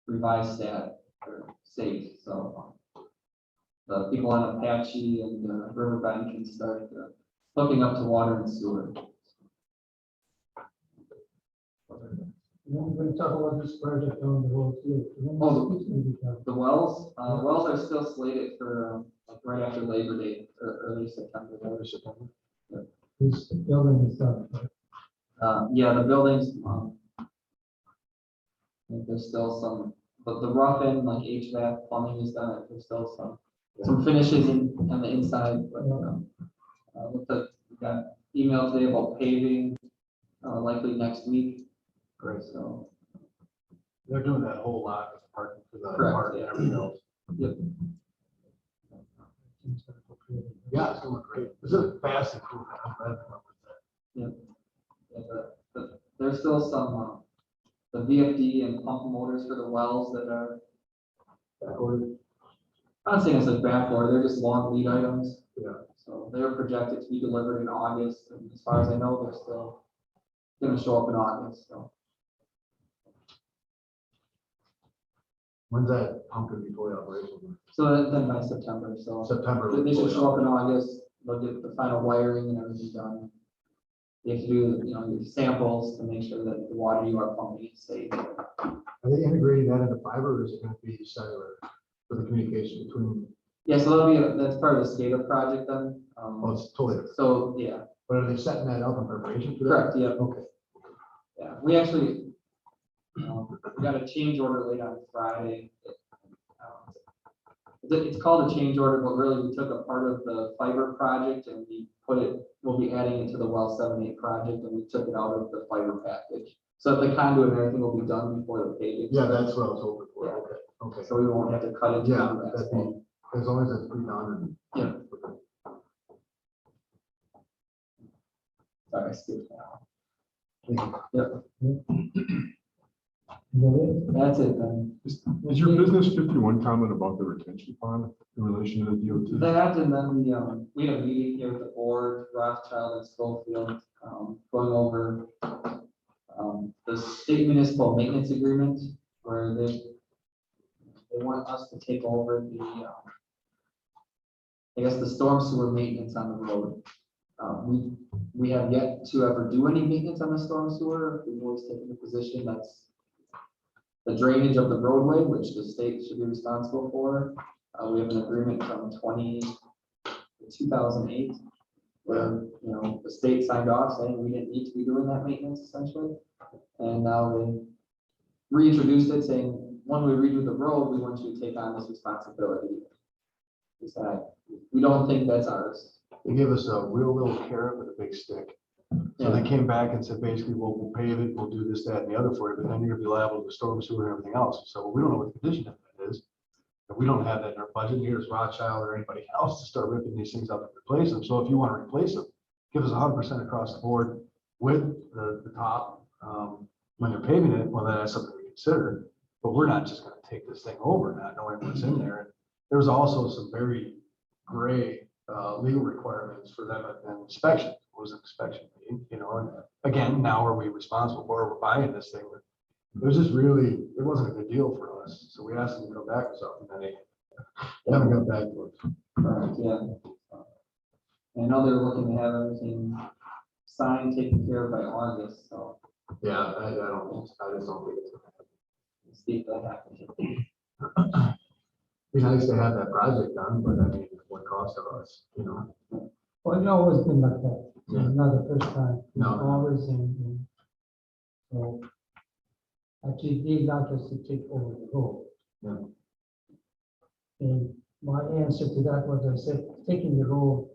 revised state. So the people on Apache and Riverbend can start hooking up to water and sewer. We're going to talk about this project on the road too. The wells, wells are still slated for like right after Labor Day or early September. Yeah. This building is done. Yeah, the buildings. There's still some, but the rough end like HVAC plumbing is done. There's still some finishes on the inside, but we got email today about paving, likely next week. Great. So they're doing that whole lot of parking for the correct, park yeah. and everything else. Yep. Yeah, it's doing great. This is a fast improvement. I'm glad to come with that. Yeah, there's still some the VFD and pump motors for the wells that are Backordered. I'm not saying it's like back order, they're just long lead items. Yeah. So they're projected to be delivered in August, and as far as I know, they're still going to show up in August. So When's that pump going to be fully operational? so then by September. So September. they should show up in August. They'll get the final wiring and everything done. You have to do, your samples to make sure that the water you are pumping is safe. Are they integrating that into fiber, or is it going to be cellular for the communication between? Yeah, so that's part of the SCADA project then. Oh, it's totally different. So yeah, But are they setting that up in preparation for that? correct. Yeah, Okay. yeah. We actually we got a change order late on Friday. It's called a change order, but really we took a part of the fiber project and we'll be adding it to the well 7-8 project, and we took it out of the fiber package. So the conduit and everything will be done before the paving. Yeah, that's what I was hoping for. Yeah. Okay. Okay. So we won't have to cut it. Yeah, that'd be, as long as it's pre-done. Yeah. Sorry, I skipped that. Yep. That's it then. Is your business 51 comment about the retention pond in relation to the DOT? That and then we had a meeting here with the board, Rothschild and Schofield, going over the state municipal maintenance agreement, where they want us to take over the storm sewer maintenance on the road. We have yet to ever do any maintenance on the storm sewer. We've always taken the position that's the drainage of the roadway, which the state should be responsible for. We have an agreement from 2008 where, the state signed off saying we didn't need to be doing that maintenance essentially. And now they reintroduced it saying, when we redo the road, we want you to take on this responsibility. We said, we don't think that's ours. They gave us a real little carrot with a big stick. So they came back and said, basically, we'll pave it, we'll do this, that, and the other for you, but then you're gonna be liable to the storm sewer and everything else. So we don't know what the condition of that is. And we don't have that in our budget. Here's Rothschild or anybody else to start ripping these things up and replace them. So if you want to replace them, give us 100% across the board with the top. When they're paving it, well, that's something we consider. But we're not just gonna take this thing over, not knowing what's in there. And there was also some very gray legal requirements for them at an inspection. What was an inspection mean? And again, now are we responsible for it? We're buying this thing? It was just really, it wasn't a good deal for us. So we asked them to come back with something, and they haven't got back to us. Correct, yeah. I know they're looking to have everything signed, taken care of by August, so Yeah, I just don't think it's gonna we'll see if that happens. happen. Be nice to have that project done, but I mean, what cost of us, Well, it's always been like that. Yeah. It's not the first time. It's No. always and so actually they like us to take over the road. Yeah. And my answer to that was I said, taking the road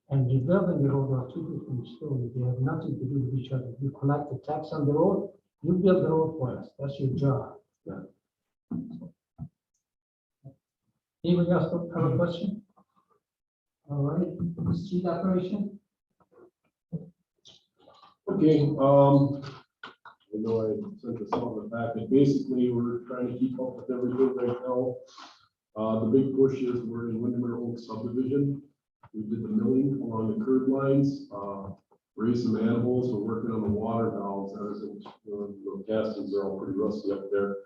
and rebuilding the road are two different stories. They have nothing to do with each other. You collect the tax on the road, you build the road for us. That's your job. Yeah. Anybody else have a question? All right, street operation? Okay, I know I sent this on the back, and basically we're trying to keep up with everything right now. The big push is we're in Windermere Oak subdivision. We did the milling along the curb lines, raised some manholes. We're working on the water valves. As the castings are all pretty rusty up there.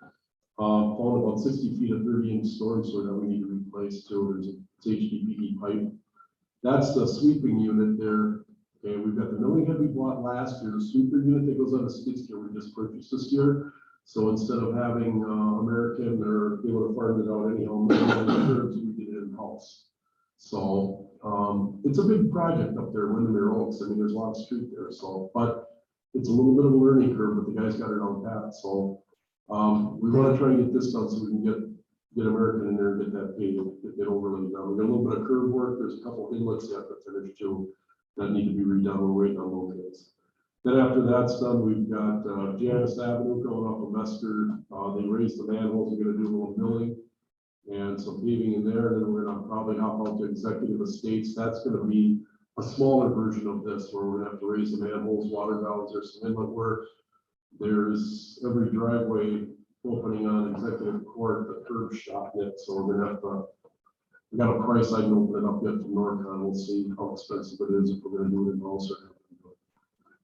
Found about 60 feet of 30-inch storm sewer that we need to replace too. There's a HDPE pipe. That's the sweeping unit there. Okay, we've got the milling head we bought last year, the sweeper unit that goes on a skid steer we just purchased this year. So instead of having American or they would have farmed it out anyhow, we did it in-house. So it's a big project up there, Windermere Oaks. I mean, there's a lot of street there, so, but it's a little bit of a learning curve, but the guys got it on pat. So we want to try and get this done so we can get American in there and get that paid, get overlaid done. We got a little bit of curb work. There's a couple inlets yet to finish too that need to be redone. We're waiting on locates. Then after that's done, we've got Janice Avenue going up a Mester. They raised the manholes. We're going to do a little milling and some paving in there. And then we're going to probably hop out to Executive Estates. That's going to be a smaller version of this where we're going to have to raise the manholes, water valves. There's some inlet work. There's every driveway opening on Executive Court, the curb shot it. So we're going to have to, we got a price. I can open it up yet from Norcon. We'll see how expensive it is if we're going to do it in house or not.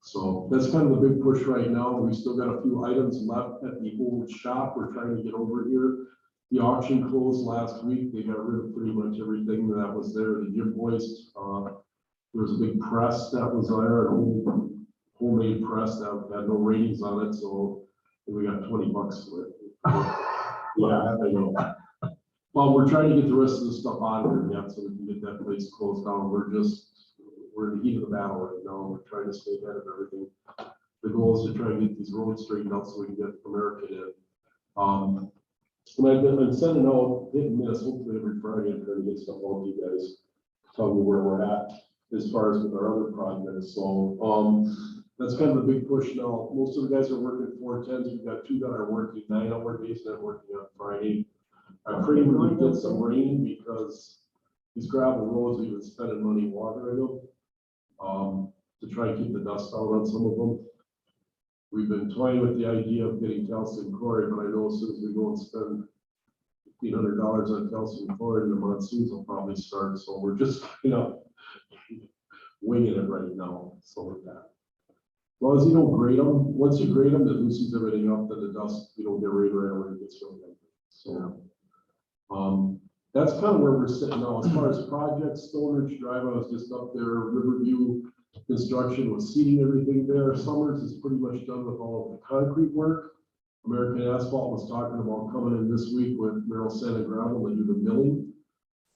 So that's kind of the big push right now. We still got a few items left at the old shop. We're trying to get over here. The auction closed last week. They got rid of pretty much everything that was there. The gym hoist, there was a big press that was there, an old homemade press that had no ratings on it. So we got $20 for it. Yeah, I know. Well, we're trying to get the rest of the stuff out of there yet so we can get that place closed down. We're in the heat of the battle right now. We're trying to stay ahead of everything. The goal is to try and get these roads straightened out so we can get American in. And I've been sending out hit and miss, hopefully every Friday. I'm trying to get stuff out to you guys, tell me where we're at as far as with our other projects. So that's kind of the big push now. Most of the guys are working 410s. We've got 2 that are working 9-hour days that are working on Friday. I pray we get some rain because these gravel roads, we've been spending money watering them. To try and keep the dust out on some of them. We've been toying with the idea of getting calcium chloride, but I know as soon as we go and spend $1,500 on calcium chloride, the monsoons will probably start. So we're just, winging it right now. So with that, as long as you don't grade them, once you grade them, it loosens everything up, then the dust, you don't get right around where it gets really empty. So, that's kind of where we're sitting now. As far as projects, Stone Ridge Drive, I was just up there, Riverview construction was seeding everything there. Summers is pretty much done with all of the concrete work. American Asphalt was talking about coming in this week with Merrill Sand and Gravel to do the milling.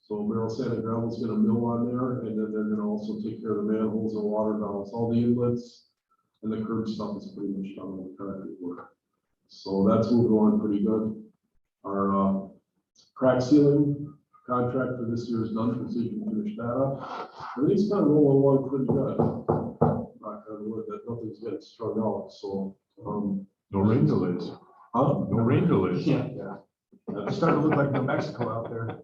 So Merrill Sand and Gravel is going to mill on there, and then they're going to also take care of the manholes and water valves, all the inlets, and the curb stuff is pretty much done with concrete work. So that's moving on pretty good. Our crack sealing contract for this year is done, so you can finish that up. Everything's kind of rolling along pretty good. Knock on wood that nothing's getting strung out. So No rain delays. huh? No rain delays. Yeah. It's starting to look like New Mexico out there.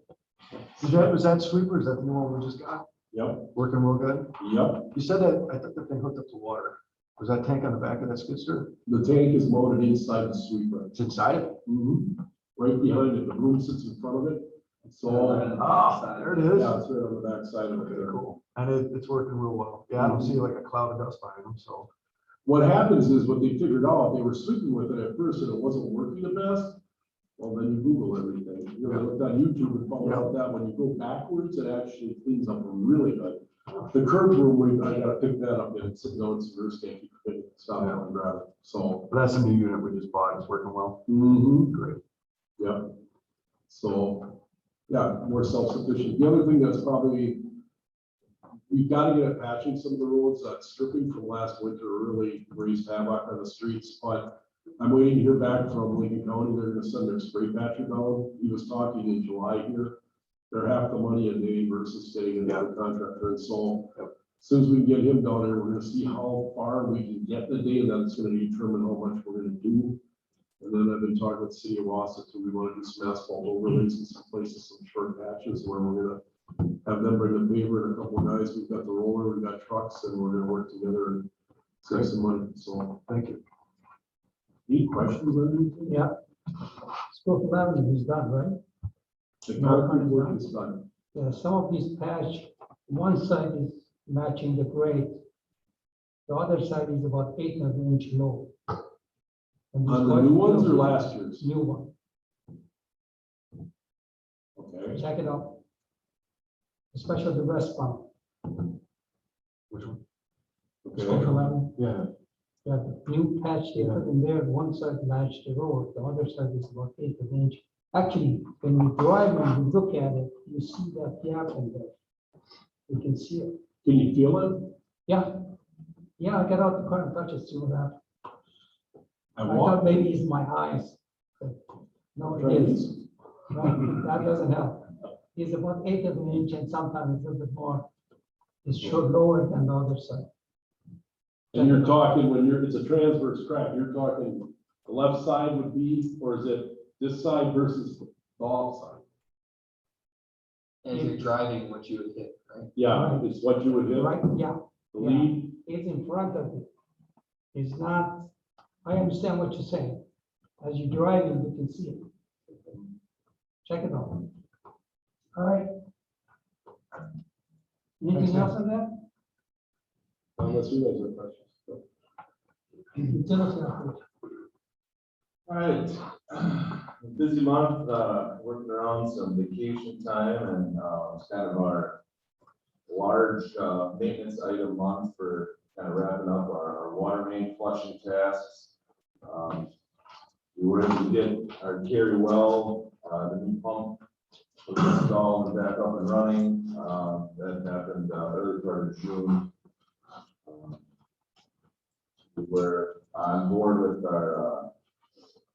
Was that sweeper? Is that the new one we just got? Yep. Working real good? Yep. You said that, I thought that thing hooked up to water. Was that tank on the back of that skid steer? The tank is mounted inside the sweeper. It's inside it? Right behind it. The broom sits in front of it. So There it is. yeah, it's right on the back side of it. Okay, cool. And it's working real well. Yeah, I don't see like a cloud of dust behind them, so. What happens is what they figured out, they were sweeping with it at first and it wasn't working the best. Well, then you Google everything. I looked on YouTube and found out that when you go backwards, it actually cleans up really good. The curb room, I gotta pick that up and it's sitting on some rear stand, keep it, stop it and grab it. So. But that's a new unit we just bought. It's working well. Great. Yeah. So, yeah, more self-sufficient. The other thing that's probably, we've got to get at patching some of the roads. That stripping from last winter really raised havoc on the streets, but I'm waiting to hear back from Lincoln County. They're going to send their spray patcher down. He was talking in July here. They're half the money a day versus getting another contractor. And so as soon as we can get him down there, we're going to see how far we can get in a day, and that's going to determine how much we're going to do. And then I've been talking with the city of Wausau, so we want to do some asphalt overlays in some places, some short patches where we're going to have them bring the paver and a couple of guys. We've got the roller, we've got trucks, and we're going to work together and save some money. So Thank you. any questions on anything? Yeah. Spoke about it, is done, right? The concrete work is done. Yeah, some of these patch, one side is matching the grade. The other side is about 8.5 inch low. And this On the one- new ones or last year's? New one. Check it out. Especially the west pump, Which one? Central Avenue. Yeah, You have the new patch they put in there, one side latched the road, the other side is about 1/8 inch. Actually, when you drive and you look at it, you see that gap in there. You can see it. Can you feel it? Yeah. Yeah, I got out the car and touched it, see what happened. I I walked. thought maybe it's my eyes. But no, it is. No, that doesn't help. It's about 1/8 inch and sometimes a little bit more. It's short lower than the other side. And you're talking when it's a transverse crack, you're talking the left side would be, or is it this side versus the off side? As you're driving, what you would hit, right? Yeah, it's what you would hit, Right, yeah, the lead. it's in front of it. It's not, I understand what you're saying. As you're driving, you can see it. Check it out. All right. Anything else on that? Unless you guys have questions. Utility operation. All right, busy month, working around some vacation time and, it's kind of our large, maintenance item month for kind of wrapping up our water main flushing tasks. We were able to get our Cary well, the new pump was installed and back up and running. That happened, early part of June. We were on board with our,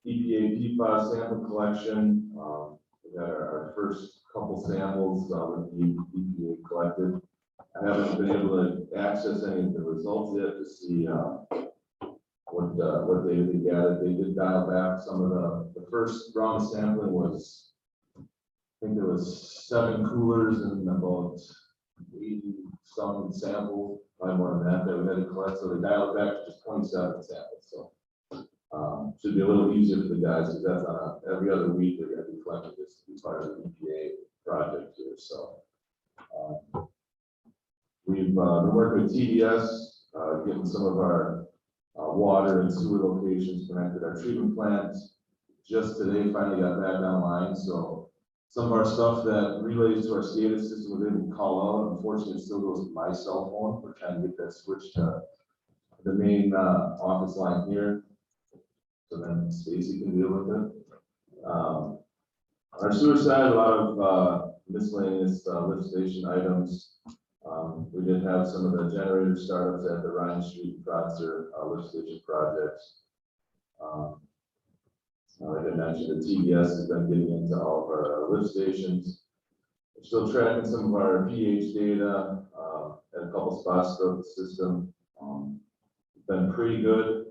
EPA PFAS sample collection. We got our first couple samples with the EPA collected. I haven't been able to access any of the results yet to see what data they gathered. They did dial back some of the first round of sampling was, I think there was 7 coolers and about 80 some samples, probably more than that we had to collect. So they dialed back to just 27 samples. So should be a little easier for the guys because that's on every other week they're going to be collecting this to be part of the EPA project here. So we've been working with TDS, getting some of our water and sewer locations connected. Our treatment plants just today finally got back online. So some of our stuff that relates to our SCADA system was able to call out. Unfortunately, it still goes to my cell phone. We're trying to get that switched to the main office line here. So then Stacy can deal with it. Our sewer side, a lot of miscellaneous lift station items. We did have some of the generator startups at the Ryan Street and Kratzer lift station projects. Like I mentioned, the TBS has been getting into all of our lift stations. We're still tracking some of our pH data at a couple spots throughout the system. It's been pretty good.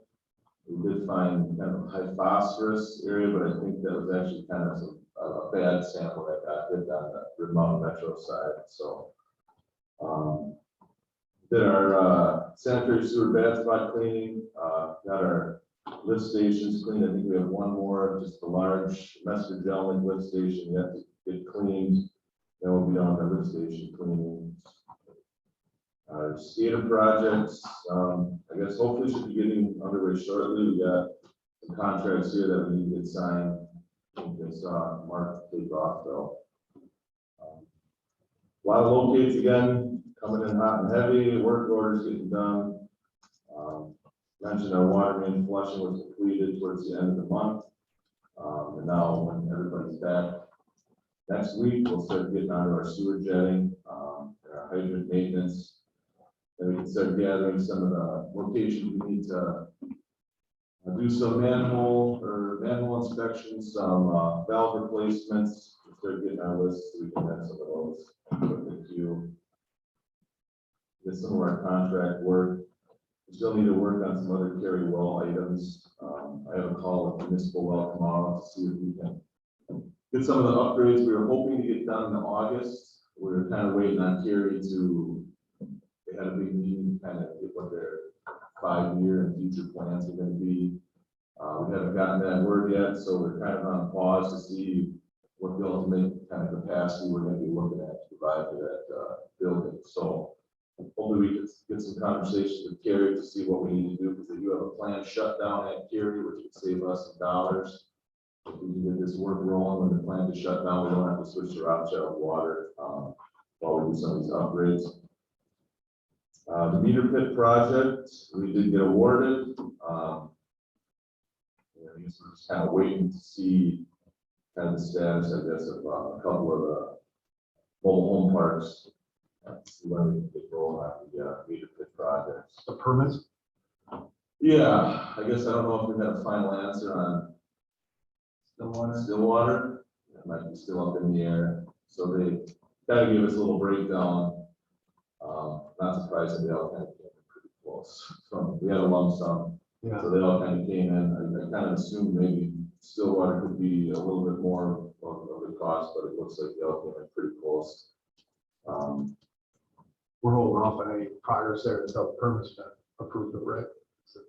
We did find kind of a high phosphorus area, but I think that was actually kind of a bad sample that got hit on the Red Mountain Metro side. So did our sanitary sewer bad spot cleaning, got our lift stations cleaned. I think we have one more, just the large Mester Gentleman lift station yet to get cleaned. Then we'll be on the lift station cleaning. Our SCADA projects, I guess hopefully should be getting underway shortly. We got some contracts here that we need to get signed. I think I saw Mark take off though. A lot of locates again, coming in hot and heavy, work orders getting done. Mentioned our water main flushing was completed towards the end of the month. And now when everybody's back next week, we'll start getting onto our sewer jetting, our hydrant maintenance. Then we can start gathering some of the locations we need to do some manhole inspections, some valve replacements. We'll start getting our list so we can have some of those put in the queue. Get some of our contract work. We still need to work on some other Cary well items. I have a call with municipal well tomorrow to see if we can get some of the upgrades we were hoping to get done in August. We were kind of waiting on Cary to, they had a big meeting, kind of get what their 5-year and future plans are going to be. We haven't gotten that word yet, so we're kind of on pause to see what the ultimate kind of capacity we're going to be looking at to provide for that building. So hopefully we can get some conversations with Cary to see what we need to do, because they do have a planned shutdown at Cary, which would save us some dollars. if we can get this work rolling when the plant is shut down, we don't have to switch to Rothschild water, while we do some of these upgrades. The meter pit project, we did get awarded. Yeah, I guess we're just kind of waiting to see kind of the status, I guess, of a couple of the mobile home parks. See when we can get rolling on the meter pit projects. The permits, Yeah, I guess I don't know if we had a final answer on Stillwater. Stillwater. It might be still up in the air. So they kind of give us a little breakdown. Not surprising, they all kind of came in pretty close. So we had a lump sum. yeah. So they all kind of came in. I kind of assumed maybe Stillwater could be a little bit more of the cost, but it looks like they all came in pretty close. We're holding off on any progress there until the permit's been approved, right?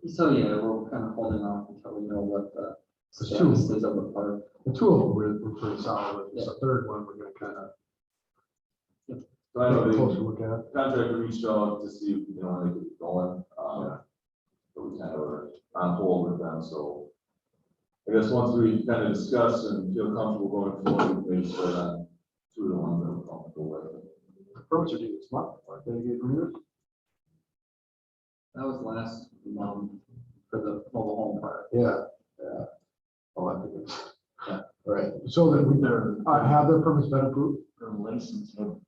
So yeah, we're kind of holding off until we know what the There's two. status is of the park. The two of them we're pretty solid with. The third one, we're gonna kind of So I know take a they closer look at. contractor reached out to see, you know, when they could get going. But we kind of were on hold with them, so I guess once we kind of discuss and feel comfortable going forward, we may start on two of the ones that we're comfortable with. The permits are due this month, aren't they? Get renewed? That was last month for the mobile home park. Yeah, yeah. Oh, I think it's, Yeah. right. So that we have their permits been approved? Their license, no.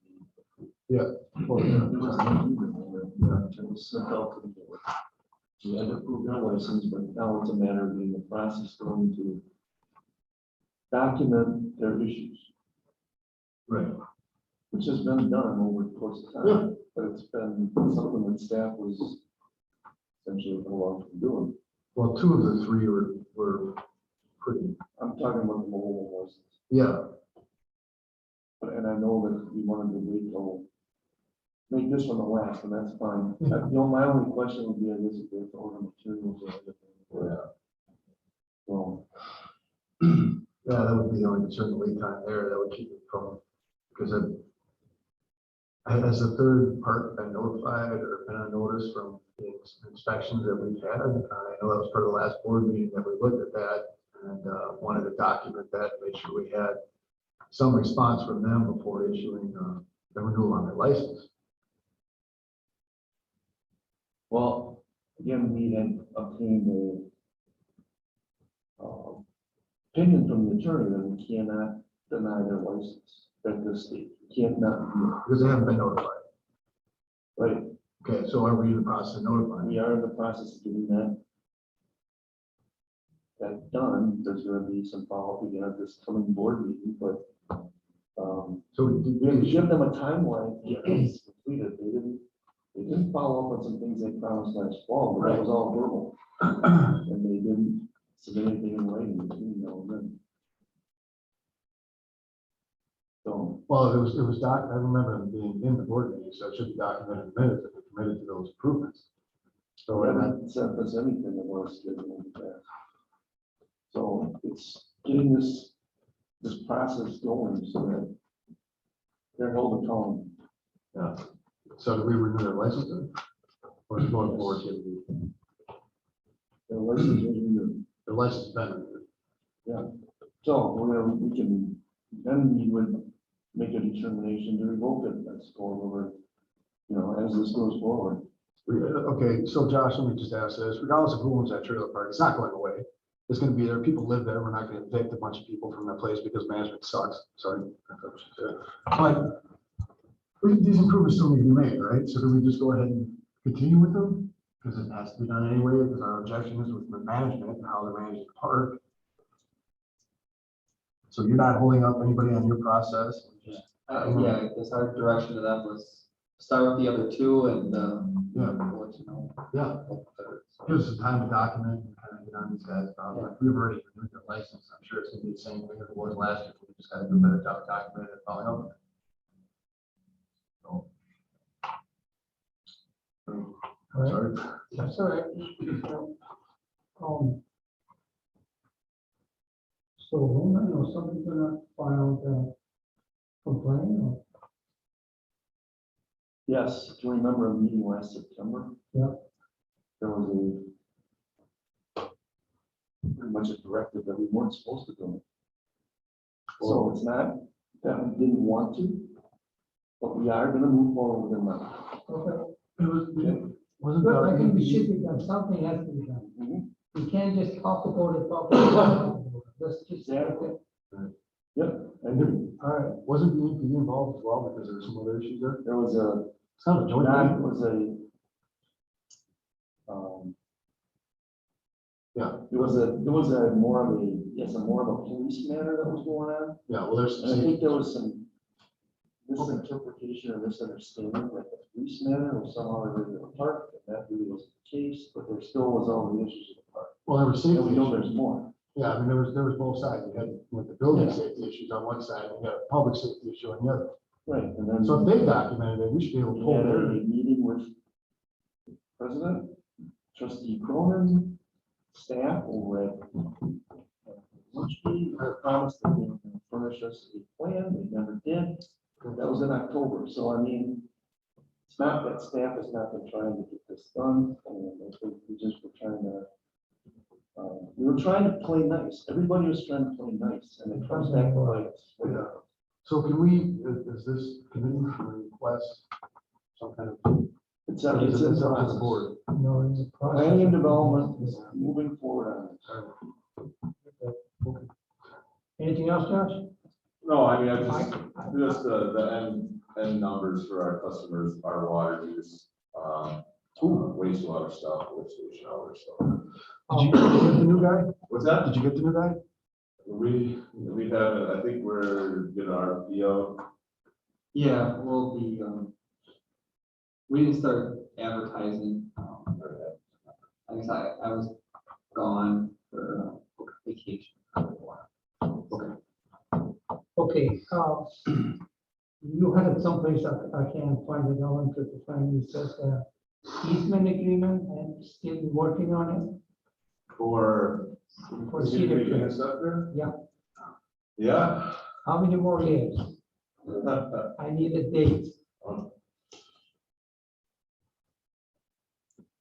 Yeah. Oh, There yeah. was no email there. It was sent out to the board. We had to approve their license, but now it's a matter of being the process going to document their issues, Right. which has been done over the course of time. But it's been something that staff was essentially a lot from doing. Well, two of the three were pretty, I'm talking about the mobile license. yeah. And I know that we wanted to wait till, make this one the last, and that's fine. Yeah. You know, my only question would be, I guess, if they have to order materials or anything. Yeah. So, Yeah, that would be the only concern, the lead time there, that would keep it from, because has the third part been notified or been on notice from the inspections that we've had? I know that was part of the last board meeting that we looked at that and wanted to document that, make sure we had some response from them before issuing the renewal on their license. well, again, we had obtained a opinion from the attorney that we cannot deny their license at this stage. We can't not do Because they haven't been notified. it, right? Okay, so are we in the process of notifying? We are in the process of getting that done. There's gonna be some follow-up again at this coming board meeting, but So we have to give them a timeline to get this completed. They didn't follow up on some things they promised last fall, but that was all verbal. And they didn't submit anything in writing between now and then. So, well, it was I remember them being in the board meeting, so it should be documented in minutes that they committed to those improvements. So they we're not, haven't sent us anything that was scheduled with that. So it's getting this process going so that they're held accountable. yeah. So do we renew their license then? Or is it going forward to Their license was renewed. the license been renewed? So we can, then we would make a determination to revoke it, that's going over, as this goes forward. Okay, so Josh, let me just ask this, regardless of who owns that trailer park, it's not going away. It's gonna be there, people live there, we're not gonna evict a bunch of people from that place because management sucks, sorry. But these improvements still need to be made, right? So do we just go ahead and continue with them? Because it has to be done anyway, because our objection is with the management and how they're managing the park. So you're not holding up anybody on your process? Yeah, I guess our direction to them was start with the other two and, Yeah. we'll let you know. Yeah, about the third, so. give us some time to document and kind of get on these guys. Like, we've already renewed their license. I'm sure it's gonna be the same thing as it was last year. We just gotta do a better job of documenting and following up. So, All right. sorry. That's all right. So, somebody's gonna file the complaint or? Yes, do you remember a meeting last September? Yeah. There was pretty much a directive that we weren't supposed to do. So it's not that we didn't want to, but we are gonna move forward with it now. Okay. Wasn't Good, I think we that, should be done, something has to be done. Mhm. We can't just talk about it, talk about it. Let's just. Exactly. Yep, I agree. All right, wasn't the EPD involved as well, because there were some other issues there? There was a, It's kind of a joint. it thing. was a, it was a more of a, yes, a more of a police matter that was going on. Yeah, well, there's. And I think there was some misinterpretation or misunderstanding that the police matter was somehow related to the park, and that really wasn't the case, but there still was all the issues of the park. Well, there were And we safety know issues. there's more. Yeah, I mean, there was both sides. You had with the building Yeah. safety issues on one side, and you got a public safety issue on the other. Right, and then. So if they documented it, we should be able to We pull had a their. meeting with President, Trustee Cronin, staff over at Lunchmeet, I promised that they were going to furnish us a plan, they never did. That was in October, so I mean, it's not that staff has not been trying to get this done, and I think we just were trying to, we were trying to play nice, everybody was trying to play nice, and it comes back to like, Yeah. So can we, is this committee request some kind of? it's or up is it- it's it's in up to the process. board? no, in the process. Planning and development is moving forward on it. Anything else, Josh? No, I mean, I Mike? just the end numbers for our customers, our water use, wastewater stuff, lift station hours, so. Did you get the new guy? What's that? Did you get the new guy? We haven't, I think we're getting our PO. Yeah, we'll be, we didn't start advertising. I guess I was gone for vacation. Okay, you had it someplace, I can't find it, I went to the find, it says, easement agreement, and still working on For. it for Cedar Getting Creek. us up there? Yeah. Yeah. How many more years? I need a date.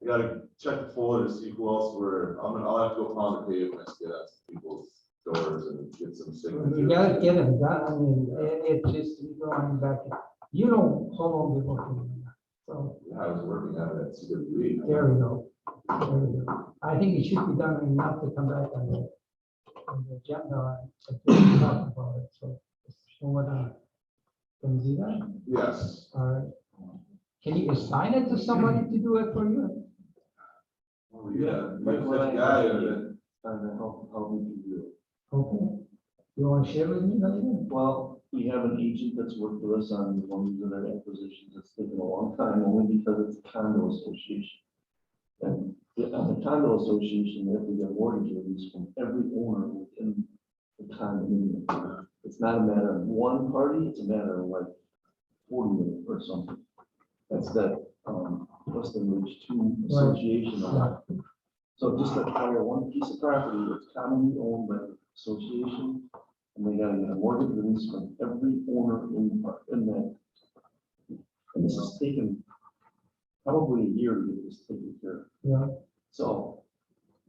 I gotta check the folder to see who else I'll have to go pound the pavement, get at people's doors and get some signatures. You gotta get them done, I mean, it's just going back, you know how long we're working on that. So, Yeah, I was working on it at CWE. there we go. There we go. I think it should be done enough to come back on the agenda and to talk about it, so. What, can you do that? Yes. All right. Can you assign it to somebody to do it for you? Oh, yeah. Mike, That when I- guy, Trying to help me to do it. Okay. You want to share with me later? Well, we have an agent that's worked with us on one of the acquisitions that's taken a long time, only because it's a condo association. And on the condo association, we have to get mortgage release from every owner within the condominium. It's not a matter of one party, it's a matter of like 40 or something. That's that, Weston Ridge 2 association. So just acquire one piece of property that's commonly owned by the association, and they gotta get a mortgage release from every owner in that. And this has taken probably a year to get this taken care of. Yeah. So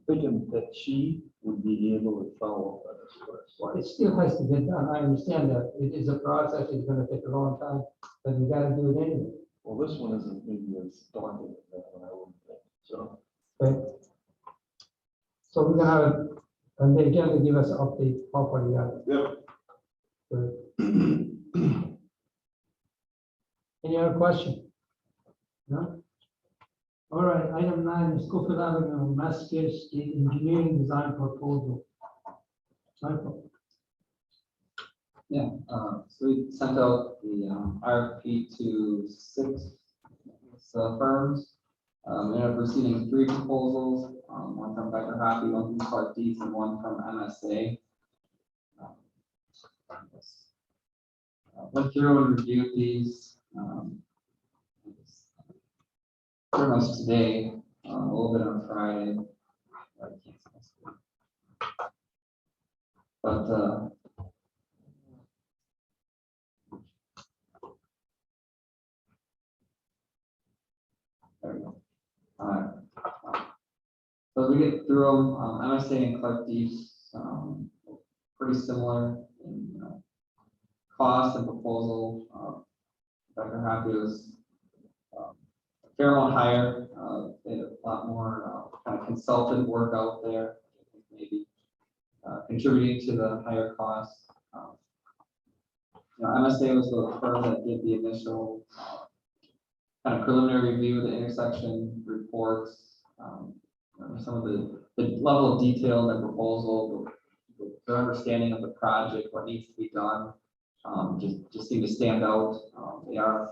thinking that she would be able to follow up on this for us. Well, it still has to get done. I understand that. It is a process. It's gonna take a long time, but you gotta do it anyway. Well, this one isn't maybe as daunting as that one, I wouldn't think, so. Okay. So we're gonna have, and they're gonna give us an update how far you got. Yep. Good. Any other question? No? All right, item 9 is Schofield Avenue, Massachusetts State Engineering Design Proposal. Michael. Yeah, so we sent out the RFP to 6 firms. We ended up receiving 3 proposals, one from Becker Hoppy, one from Clark Dietz, and one from MSA. Went through and reviewed these pretty much today, a little bit on Friday. But there we go. So as we get through them, MSA and Clark Deeps, pretty similar in, cost and proposal. Dr. Happy was a fair amount higher, they had a lot more kind of consultant work out there, maybe contributing to the higher costs. MSA was the firm that did the initial kind of preliminary review, the intersection reports, some of the level of detail in the proposal, their understanding of the project, what needs to be done, just seem to stand out. They are,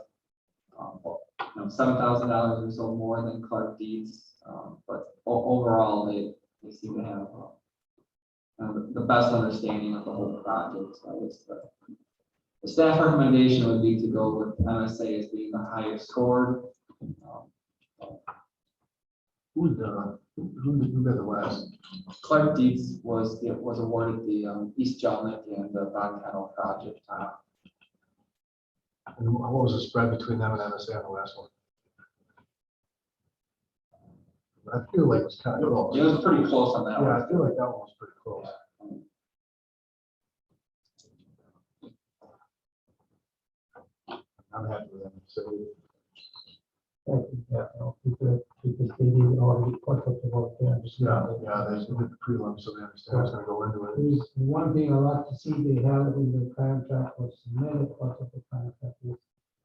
$7,000 or so more than Clark Deeds, but overall, they seem to have the best understanding of the whole project. So I guess the staff recommendation would be to go with MSA as being the highest scored. Who got the last? Clark Deeds was awarded the East Jelnik and the Bog Kennel project. And what was the spread between them and MSA on the last one? I feel like it was kind of close. It was pretty close on that Yeah, one. I feel like that one was pretty close. I'm happy with them. So, Because they did already put up the work there. they did the prelim, so they understand what's gonna go into it. There's one thing I like to see they have in the contract was submitted part of the contract is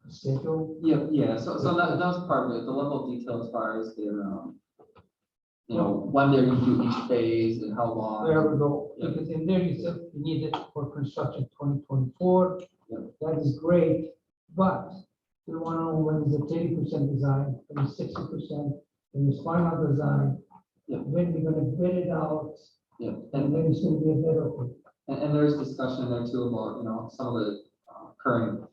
schedule. Yeah. So that was part of it. The level of detail as far as their, when they're going to do each phase and how long. There we go, Yeah. because in there you said you need it for construction 2024. Yeah. That is great, but we want to know when is the 30% design, when is 60%, when is final design, Yeah. when we're gonna bid it out, Yeah. and when it's gonna be a bid open. And there's discussion there too about, some of the current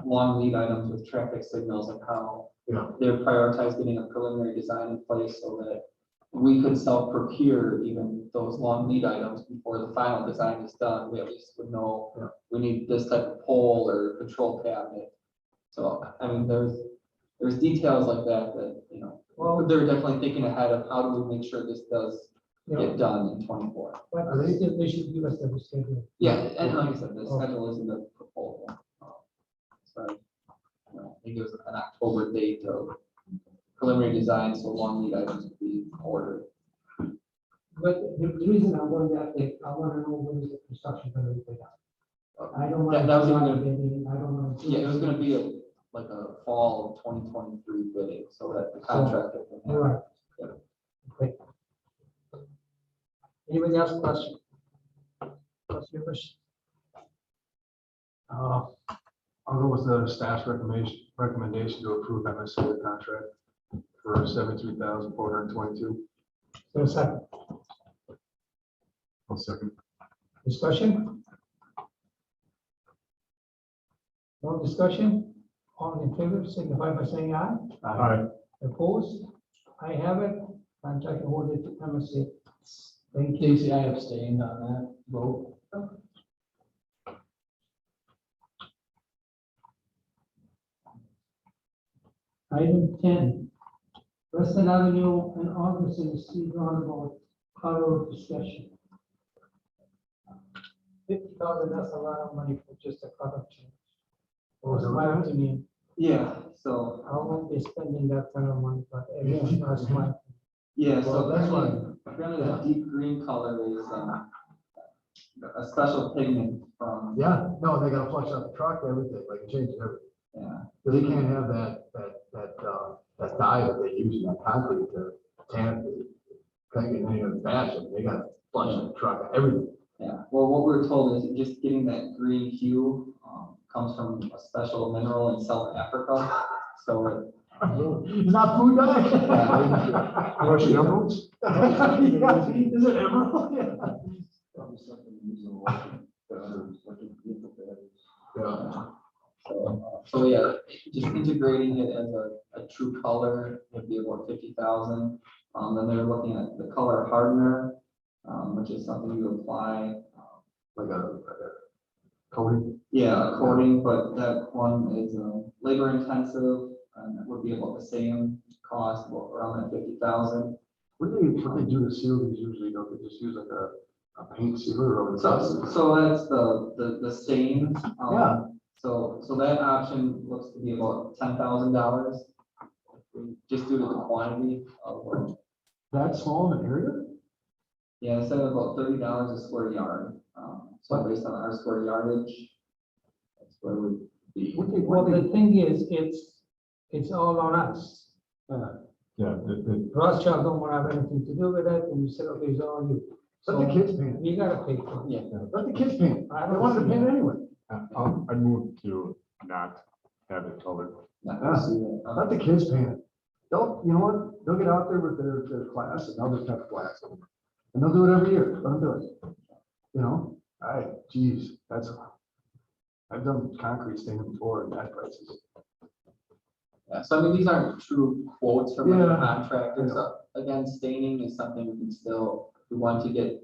long lead items with traffic signals and how Yeah. they're prioritized getting a preliminary design in place so that we could self-procure even those long lead items before the final design is done. We at least would know, we need this type of pole or control cabinet. So, I mean, there's details like that, Well, they're definitely thinking ahead of how do we make sure this does you know, get done in 24. but they should give us the schedule. Yeah, and like I said, the schedule is in the proposal. So, I think it was an October date of preliminary design, so long lead items would be ordered. But the reason I want that, I want to know when is the construction gonna be done. I don't want. That was even gonna- bidding, I don't want. Yeah, it was gonna be like a fall of 2023 bidding, so that the contractor can All have. right. Yeah. Okay. Anybody else question? What's your question? I'll go with the staff's recommendation to approve MSA contract for $73,422. So second, I'll second. discussion? No discussion? All in favor, signify by saying aye. Aye. Opposed? I have it. Contract awarded to MSA. Thank you. Casey, I abstained on that vote. Item 10. Weston Avenue and Augustin Street roundabout color discussion. 50,000, that's a lot of money for just a color change. That's my opinion. Yeah, so, I won't be spending that kind of money, but again, that's my. yeah, Well, so that's apparently the deep green color is a special pigment from, Yeah, no, they gotta flush out the truck, everything, like change everything. yeah. But they can't have that dye that they use in that concrete to tan. Can't get any of the fashion, they gotta flush out the truck, everything. Yeah, well, what we were told is just getting that green hue comes from a special mineral in South Africa. So It's not food dye? Russian emeralds? Yeah, is it emerald? Yeah. Probably something using like a vehicle batteries. Yeah. so yeah, just integrating it as a true color would be about 50,000. Then they're looking at the color hardener, which is something you apply. Like a coating. Yeah, a coating, but that one is labor intensive and it would be about the same cost, about around that 50,000. What they do to seal these usually, don't they just use like a paint sealer or? So that's the stain. Yeah. So that option looks to be about $10,000. Just due to the quantity of, That small of an area? yeah, instead of about $30 a square yard. So based on our square yardage, that's where we'd be. Well, the thing is, it's all on us. Yeah, Rothschild don't want to have anything to do with it, and you said, okay, it's all you. Let the kids paint it. We gotta pay for it. Yeah. Let the kids paint it. I They don't wanted to see paint it that. anyway. I'd move to not have it colored. Not gonna see that. Let the kids paint it. You know what? They'll get out there with their class and they'll just have class. And they'll do it every year. Let them do it. You know, geez, I've done concrete staining before and that prices. Yeah, so I mean, these aren't true quotes from any Yeah. contractors. Again, staining is something we can still, if we want to get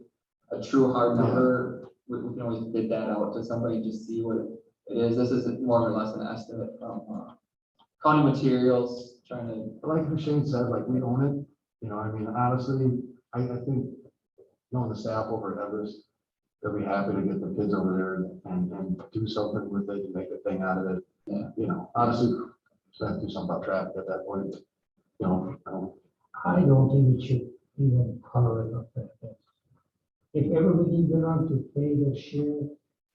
a true hard number, we can always bid that out to somebody, just see what it is. This is more or less an estimate from county materials, trying to, Like Shane said, like we own it. You know, I mean, honestly, I think knowing the staff over at Everest, they'll be happy to get the kids over there and do something with it and make a thing out of it. Yeah. You know, honestly, so I have to do something about traffic at that point. You know, I don't think it should even color it up like that. If everybody went on to pay their share,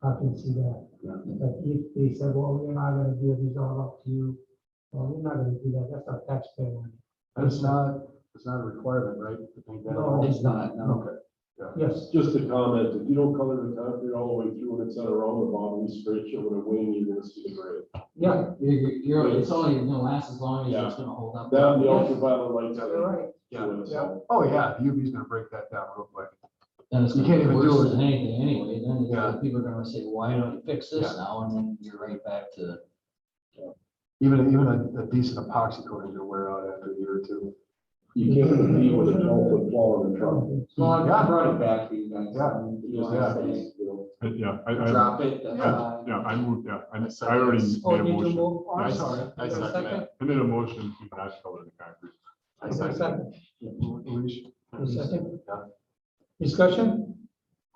I can see that. Yeah. But if they said, well, we're not gonna give these all up to you, well, we're not gonna do that, that's our taxpayer money. it's not a requirement, right? to paint that? No, it's not, no. Okay. Yes, Just a comment, if you don't color the concrete all the way through and it's at around the bottom, you spray it with a wing, you're gonna see the grade. yeah, It's only gonna last as long as it's gonna hold up. That and the ultraviolet lights. you're right. Yeah. Oh, yeah, the UV's gonna break that down real quick. Then it's You gonna can't be even do worse it. than anything anyway, then Yeah. people are gonna say, why don't you fix this Yeah. now? And then you're right back to. Even a decent epoxy coating will wear out after a year or two. You can't compete with a 12-foot wall in the truck. well, I brought it back for you guys. Yeah. You want to say, Yeah, drop it, that's Yeah, fine. yeah, I moved, yeah, I already made Oh, a did you motion. move? Oh, I'm Yes. sorry. I Is there a second I made a motion to not color the concrete. Is there a second? Luis? Is there a second? Yeah. Discussion?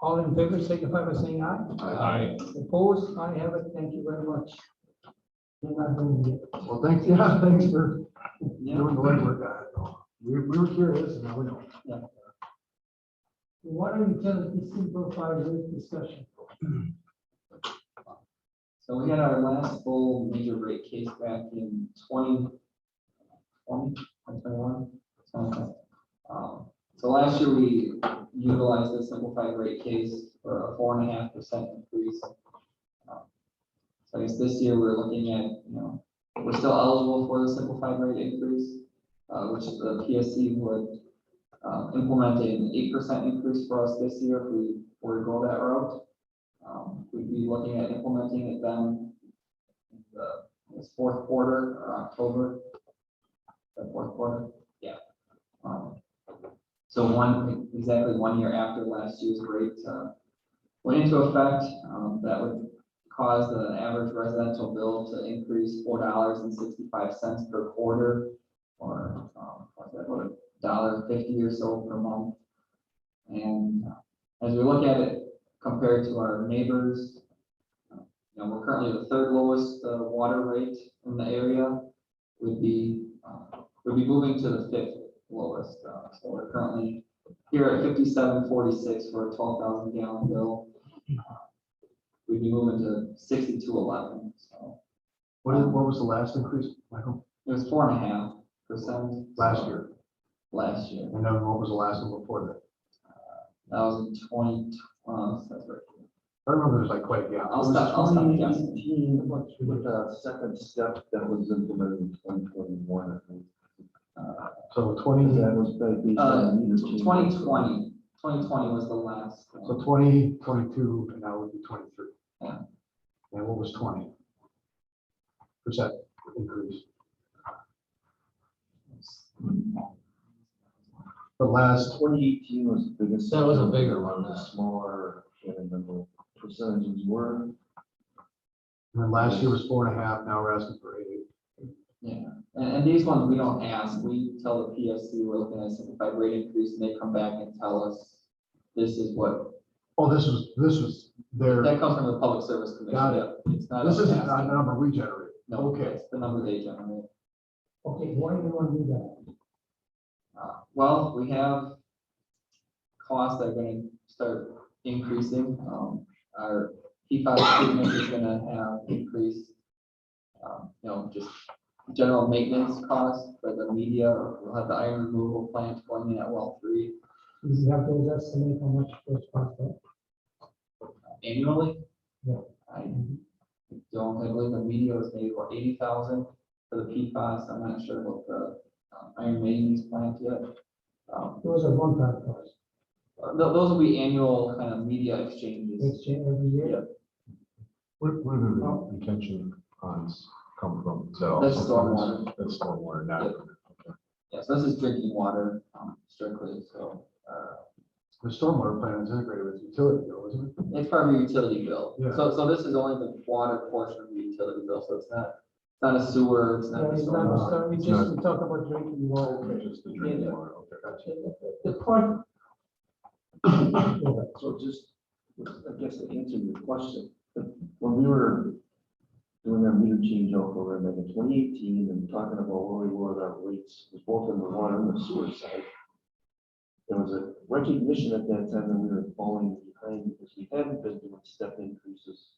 All in favor, signify by saying aye. Aye. Opposed? I have it. Thank you very much. You're not doing it. Well, thanks for Yeah. doing the legwork on it. though. We were curious and now we know. Water utility simplified rate discussion. So we had our last full major rate case back in 2021. So last year we utilized the simplified rate case for a 4.5% increase. So I guess this year we're looking at, we're still eligible for the simplified rate increase, which the PSC would implement an 8% increase for us this year if we were to go that route. We'd be looking at implementing it then in this fourth quarter or October. The fourth quarter, yeah. So exactly 1 year after last year's rate went into effect, that would cause the average residential bill to increase $4.65 per quarter, or what's that, about $1.50 or so per month. And as we look at it compared to our neighbors, we're currently the third lowest water rate in the area. We'd be moving to the fifth lowest. So we're currently here at 57.46 for a 12,000 gallon bill. We'd be moving to 62.11. So What was the last increase, Michael? it was 4.5% Last year. Last year. And then what was the last one before that? That was in 2020. That's right. I remember it was like quite a gap. I'll stop guessing. 2018 with a second step that was implemented in 2021, I think. So 20, That was gonna be. 2020 was the last. so 2022, and now would be 23. Yeah. And what was 20% increase? The last, 2018 was the biggest. That was a bigger one, The smaller, I can't remember what percentages were. and then last year was 4.5, now we're asking for 8. Yeah, and And these ones, we don't ask, we tell the PSC, we're looking at a simplified rate increase, and they come back and tell us, this is what, Oh, this was their, that comes from the Public Service Commission. Got it. Yeah, it's not. this us isn't a asking. number we generate. No, Okay. it's the number they generate. Okay, why do you want to do that? Well, we have costs that are gonna start increasing. Our PFAS treatment is gonna have increased. Just general maintenance costs for the media. We'll have the iron removal plant going in at well 3 Do you have those estimate how much those cost are? annually. Yeah. I don't, I believe the media is maybe about 80,000 for the PFAS. I'm not sure about the iron maintenance plant yet. Those are one-time costs. Those will be annual kind of media exchanges. Exchange every year. Where do the retention ponds come from? Is that That's also- stormwater. That's stormwater, not. Yep. Okay. Yeah, so this is drinking water strictly, so The stormwater plan is integrated with utility bill, isn't it? it's part of your utility bill. Yeah. So this is only the water portion of the utility bill, so it's not a sewer, it's not Yeah, a it's not, stormwater. we just, we talk about drinking water. Okay, just the drinking Yeah. water, okay. Gotcha. The part. So just, I guess to answer your question, when we were doing our meter change out program back in 2018 and talking about where we were with our rates, was both in the water and the sewer side. There was a recognition at that time that we were falling behind because we hadn't been doing step increases,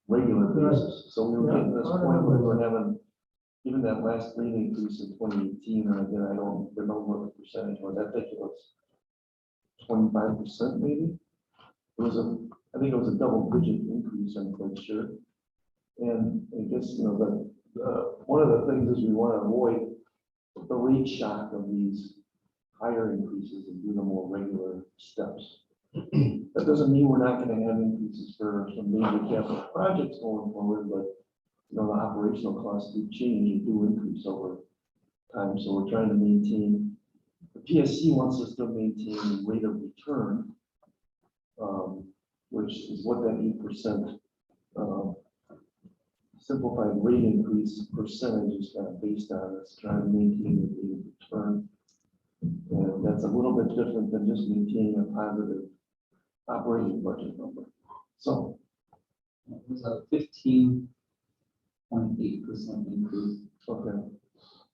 regular basis. So we were getting to this point where we were having, even that last rate increase in 2018, and again, I don't remember what the percentage was, I think it was 25% maybe. I think it was a double-digit increase, I'm quite sure. And I guess, one of the things is we want to avoid the rate shock of these higher increases and do the more regular steps. That doesn't mean we're not going to have increases for some major capital projects going forward, but, the operational costs do change and do increase over time. So we're trying to maintain, the PSC wants us to maintain the rate of return, which is what that 8% simplified rate increase percentage is kind of based on. It's trying to maintain the rate of return. And that's a little bit different than just maintaining a positive operating budget number. So, It was a 15.8% increase. okay.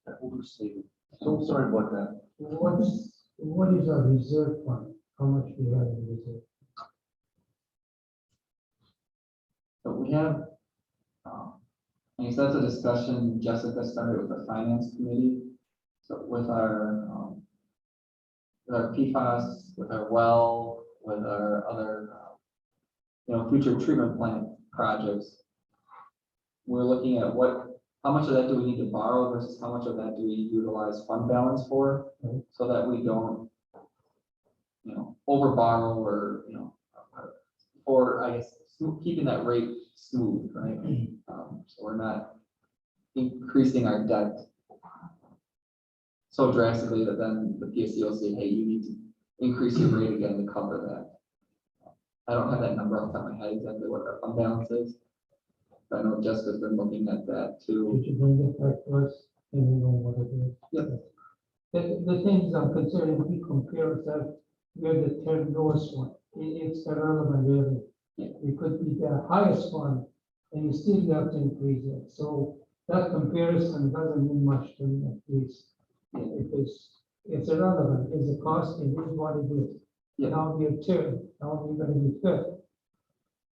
I overstated. So sorry about that. What is our reserve fund? How much we have in reserve? So we have, I guess that's a discussion Jessica started with the finance committee. So with our PFAS, with our well, with our other, future treatment plant projects, we're looking at how much of that do we need to borrow versus how much of that do we utilize fund balance for, so that we don't, over borrow or I guess keeping that rate smooth, right? So we're not increasing our debt so drastically that then the PSC will say, hey, you need to increase your rate again to cover that. I don't have that number off the top of my head exactly what our fund balance is. But I know Jessica's been looking at that too. Could you bring it back to us and we know what it is? Yep. The things I'm concerned, if we compare ourselves, we're the third lowest one. It's irrelevant really. Yeah. We could be the highest one and you still have to increase it. So that comparison doesn't mean much to me at least. It's irrelevant. It's a cost, it is what it is. Yeah. Now we're third, now we're gonna be fifth.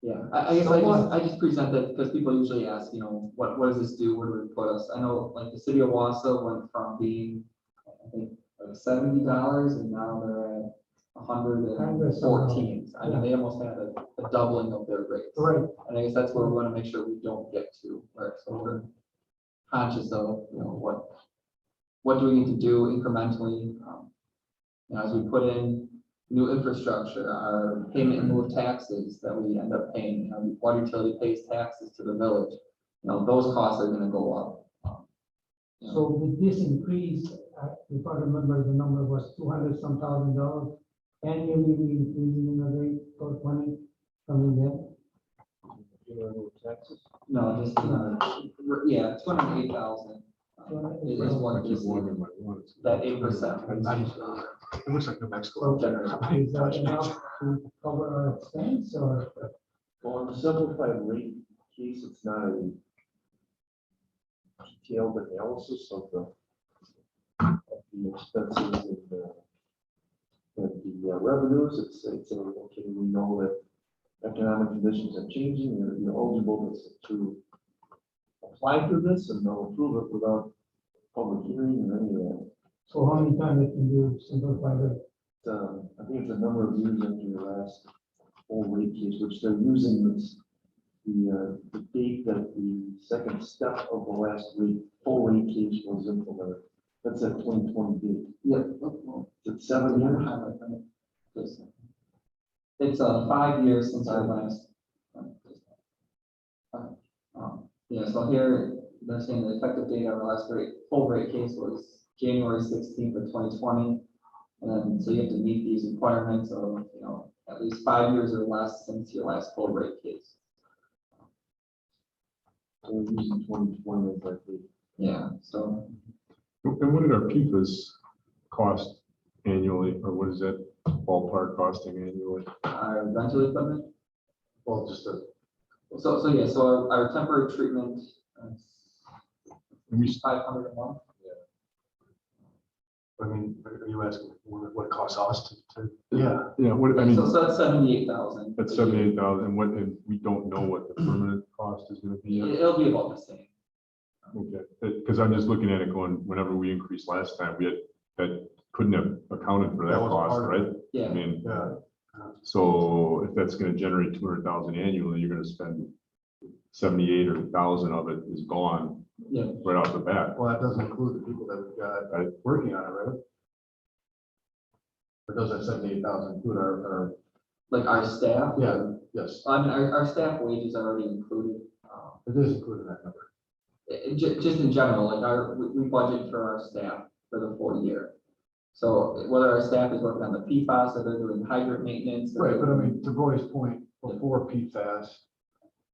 Yeah, I guess So I just present that because people usually ask, what does this do? Where do we put us? I know like the city of Wausau went from being, I think, like $70 and now they're at 114. I mean, they almost had a doubling of their rates. Right. And I guess that's where we want to make sure we don't get to, right? So we're conscious of, what do we need to do incrementally? As we put in new infrastructure, our payment in lieu of taxes that we end up paying, the water utility pays taxes to the village. Those costs are gonna go up. So with this increase, if I remember, the number was $200-some thousand annually, we increasing the rate for money coming in. taxes? No, just, yeah, 208,000 is what I it keep is, wondering what it was. that 8%. It looks like New Mexico. Is that enough to cover our expense or? Well, in the simplified rate case, it's not a detailed analysis of the expenses and the revenues. It's okay, we know that economic conditions are changing, you're eligible to apply for this, and they'll approve it without public hearing or any of that. So how many times it can do simplified rate? I think it's a number of years after your last full rate case, which they're using this, the date that the second step of the last full rate case was implemented. That's at 2020 date. Yeah. It's 7 years. It's 5 years since our last. Yeah, so here, they're saying the effective date of our last full rate case was January 16th of 2020. And then, so you have to meet these requirements of, at least 5 years or less since your last full rate case. So we're using 2020 as that date. Yeah, so, And what did our PFAS cost annually, or what is that ballpark costing annually? our rental equipment. Well, just a, So our temporary treatment, And we, 500 a month. I mean, are you asking what it costs us to, yeah. yeah, what, I mean, So that's 78,000. that's 78,000, and we don't know what the permanent cost is gonna be yet. It'll be about the same. Okay, because I'm just looking at it going, whenever we increased last time, that couldn't have accounted for that That was cost, part of right? I Yeah, mean, Yeah. so if that's gonna generate 200,000 annually, you're gonna spend 78 or 1,000 of it is gone yeah. right off the bat. Well, that doesn't include the people that we've got Right. working on it, right? Or does that 78,000 include our, Like our staff. yeah, yes, I mean, our staff wages are already included. it is included in that number. Just in general, like we budget for our staff for the full year. So whether our staff is working on the PFAS or they're doing hydrant maintenance. or- Right, but I mean, to Roy's point, before PFAS,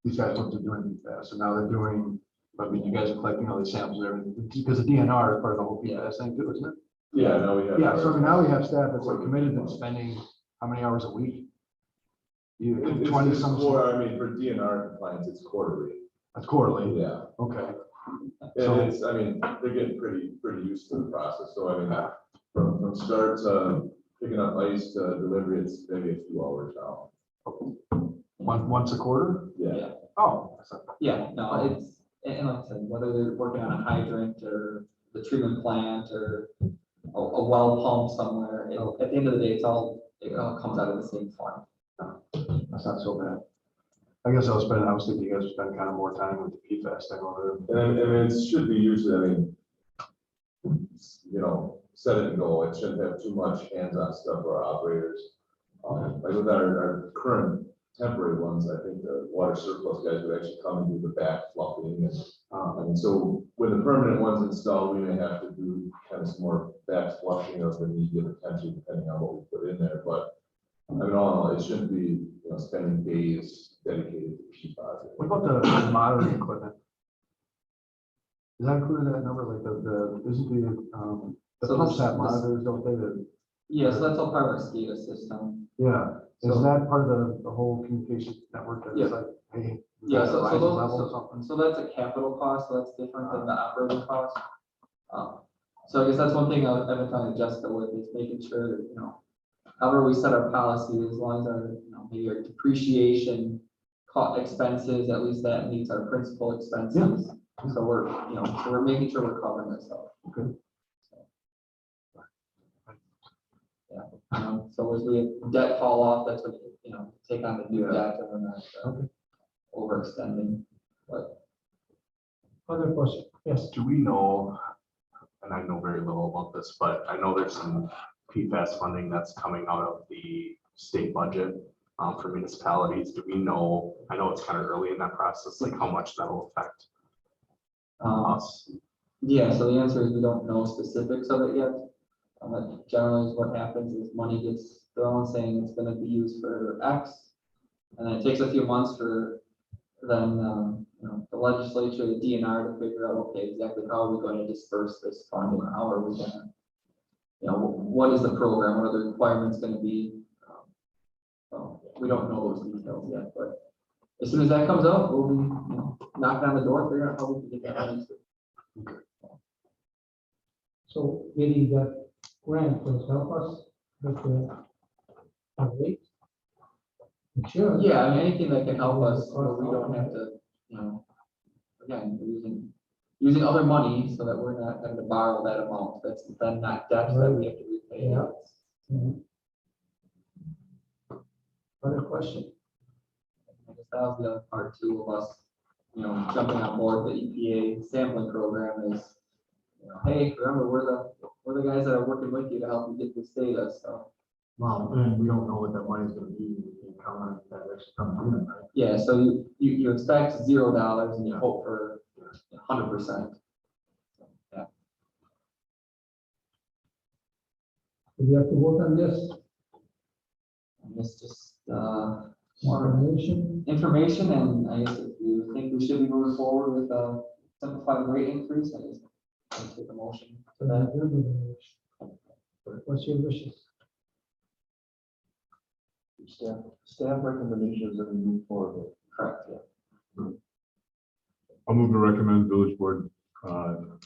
these guys weren't doing PFAS, so now they're doing, I mean, you guys are collecting all these samples and everything, because the DNR is part of the whole PFAS thing too, isn't it? Yeah, no, we have. Yeah, so I mean, now we have staff that's like committed to spending how many hours a week? You, It's 20 some, for, I mean, for DNR compliance, it's quarterly. that's quarterly, Yeah. okay. And it's, I mean, they're getting pretty used to the process, so I mean, from start to picking up ice to delivery, it's maybe a few hours now. Once a quarter? Yeah. Oh. that's not bad. Yeah, no, it's, and like I said, whether they're working on a hydrant or the treatment plant or a well pump somewhere, at the end of the day, it all comes out of the same fund. That's not so bad. I guess I was thinking you guys would spend kind of more time with the PFAS thing over And it should be usually, I mean, set it and go. It shouldn't have too much hands-on stuff for our operators. Like with our current temporary ones, I think the water surplus guys would actually come and do the back fluffing and, and so when the permanent ones installed, we may have to do kind of some more back flushing of the immediate attention depending on what we put in there, but I mean, all in all, it shouldn't be, spending days dedicated to PFAS. What about the monitoring equipment? Is that included in that number, like isn't the So pump this- sat this- monitors, don't they, Yeah, so that's all part of our SCADA system. yeah, is So- that part of the whole communication network that is Yeah. like, hey? we Yeah, got a so rising those, level or something? so that's a capital cost, so that's different than the operating cost. So I guess that's one thing I've been telling Jessica with is making sure that, however we set our policy, as long as our, maybe our depreciation expenses, at least that meets our principal expenses. So we're making sure we're covering ourselves. Okay. Yeah, so as we have debt fall off, that's what, take on the new Yeah. debt and then Okay. overextending, but. Other question, yes. Do we know, and I know very little about this, but I know there's some PFAS funding that's coming out of the state budget for municipalities. Do we know, I know it's kind of early in that process, like how much that will affect us? Yeah, so the answer is we don't know specifics of it yet. Generally, what happens is money gets thrown saying it's gonna be used for X. And then it takes a few months for then, the legislature, the DNR to figure out, okay, exactly how are we going to disperse this fund and how are we gonna, what is the program, what are the requirements gonna be? So we don't know those details yet, but as soon as that comes out, we'll be, knocking on the door, figuring out how we can get that money. So getting that grant will help us with the rate. Sure. Yeah, I mean, anything that can help us, where we don't have to, again, using other money so that we're not having to borrow that amount, that's then not debt that we have to repay. Yeah. Mhm. Other question? I guess that was the other part too of us, jumping on board the EPA sampling program is, hey, remember, we're the guys that are working with you to help you get this data, so. Well, and we don't know what that money's gonna be, we can count on that actually coming in, right? Yeah, so you expect $0 and you hope for 100%. Yeah. Do we have to work on this? And it's just, more Information? and I guess if you think we should be moving forward with a simplified rate increase, I guess I'll take a motion for that. What's your wishes? Staff recommendations that we move forward. Correct, yeah. I'll move to recommend village board,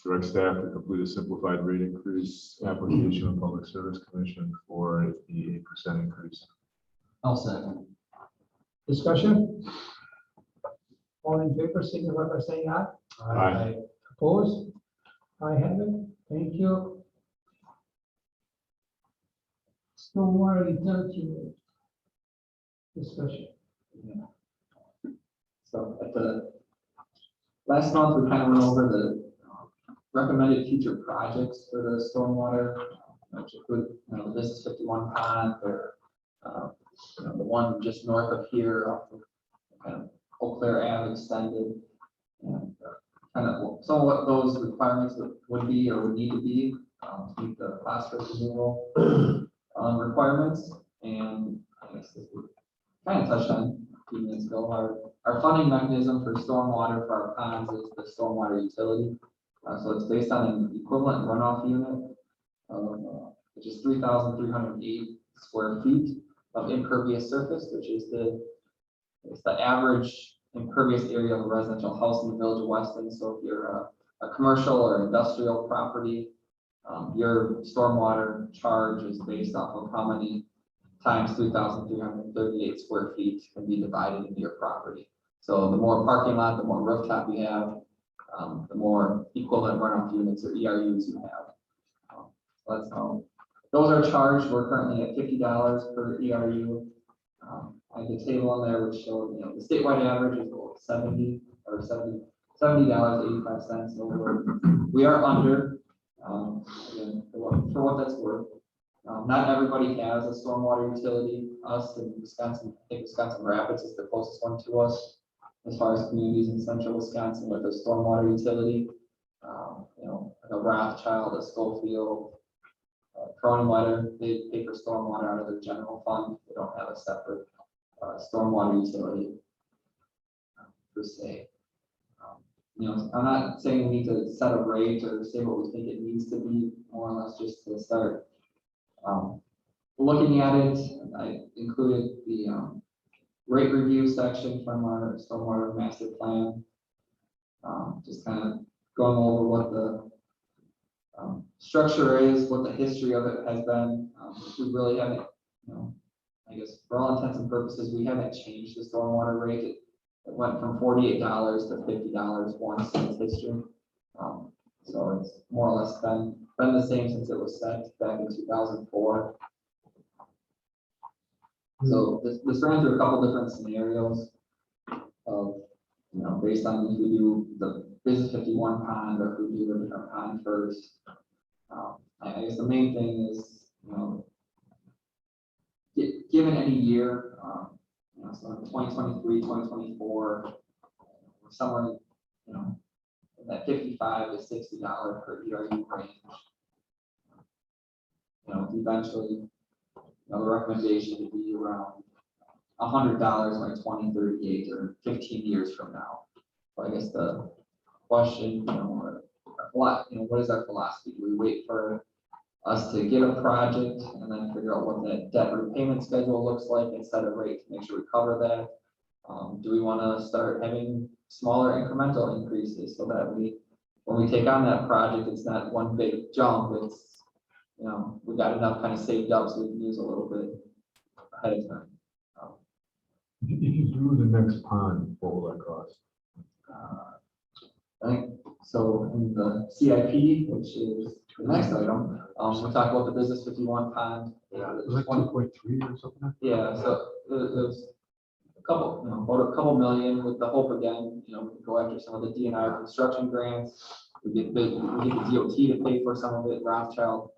direct staff to complete a simplified rate increase application of Public Service Commission for the 8% increase. I'll second. Discussion? All in favor, signify by saying aye. Aye. Opposed? I have it. Thank you. Stormwater utility rate. Discussion. So at the last month, we kind of went over the recommended future projects for the stormwater, which include, the Business 51 pond or, the one just north of here, off of kind of Eau Claire Ave extended. And kind of some of what those requirements would be or would need to be to meet the phosphorus removal requirements. And I guess this would kind of touched on a few minutes ago, our funding mechanism for stormwater for our ponds is the stormwater utility. So it's based on an equivalent runoff unit of, which is 3,308 square feet of impervious surface, which is it's the average impervious area of a residential house in the village of Weston. So if you're a commercial or industrial property, your stormwater charge is based off of how many times 3,338 square feet can be divided into your property. So the more parking lot, the more rooftop you have, the more equivalent runoff units or ERUs you have. So that's how those are charged. We're currently at $50 per ERU. I have a table in there which shows, the statewide average is $70 or $70.85. So we are under, again, for what that's worth. Not everybody has a stormwater utility. Us in Wisconsin, I think Wisconsin Rapids is the closest one to us as far as communities in central Wisconsin with a stormwater utility. Like a Rothschild, a Schofield, Cronin, they pay for stormwater out of their general fund. They don't have a separate stormwater utility per se. I'm not saying we need to set a rate or say what we think it needs to be, more or less just to start looking at it. I included the rate review section from our stormwater master plan. Just kind of going over what the structure is, what the history of it has been. We really haven't, I guess for all intents and purposes, we haven't changed the stormwater rate. It went from $48 to $50 once in its history. So it's more or less been the same since it was set back in 2004. So this ran through a couple different scenarios of, based on if we do the Business 51 pond or if we do a different pond first. I guess the main thing is, given any year, so in 2023, 2024, we're somewhere, in that $55 to $60 per ERU range. Eventually, the recommendation would be around $100 by 2038 or 15 years from now. So I guess the question, what is our philosophy? Do we wait for us to get a project and then figure out what that debt repayment schedule looks like instead of rate to make sure we cover that? Do we want to start having smaller incremental increases so that when we take on that project, it's not one big jump, it's, we got enough kind of saved up so we can use a little bit ahead of time. If you do the next pond, what will that cost? I think, so in the CIP, which is the next item, we talk about the Business 51 pond. Yeah, it was like 2.3 or something. Yeah, so it was a couple, about a couple million with the hope again, we can go after some of the DNR construction grants. We get the DOT to pay for some of it, Rothschild.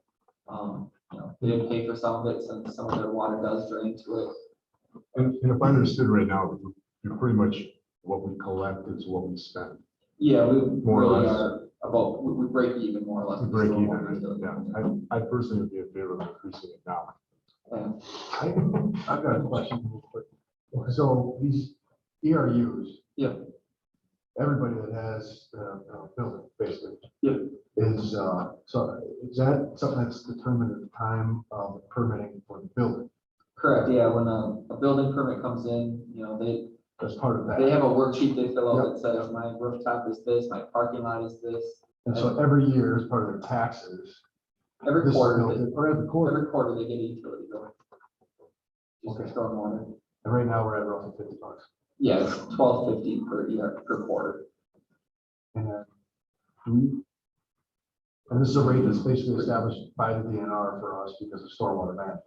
They didn't pay for some of it since some of their water does drain to it. And if I understood right now, you're pretty much what we collect is what we spend. Yeah, we More or really less. are about, we break even more or less. We break with even, stormwater. yeah. I personally would be in favor of increasing it now. Yeah. I've got a question real quick. So these ERUs. Yeah. Everybody that has a building, basically. Yeah. Is, so is that something that's determined at the time of permitting for the building? Correct, yeah, when a building permit comes in, As part of that? they have a worksheet they fill out Yep. that says my rooftop is this, my parking lot is this. And so every year, as part of their taxes. Every this is quarter, built in- Or every quarter, every quarter they get a utility bill. Just for Okay. stormwater. and right now we're at roughly $50. Yeah, it's $12.50 per year, per quarter. And and this is a rate that's basically established by the DNR for us because of stormwater management.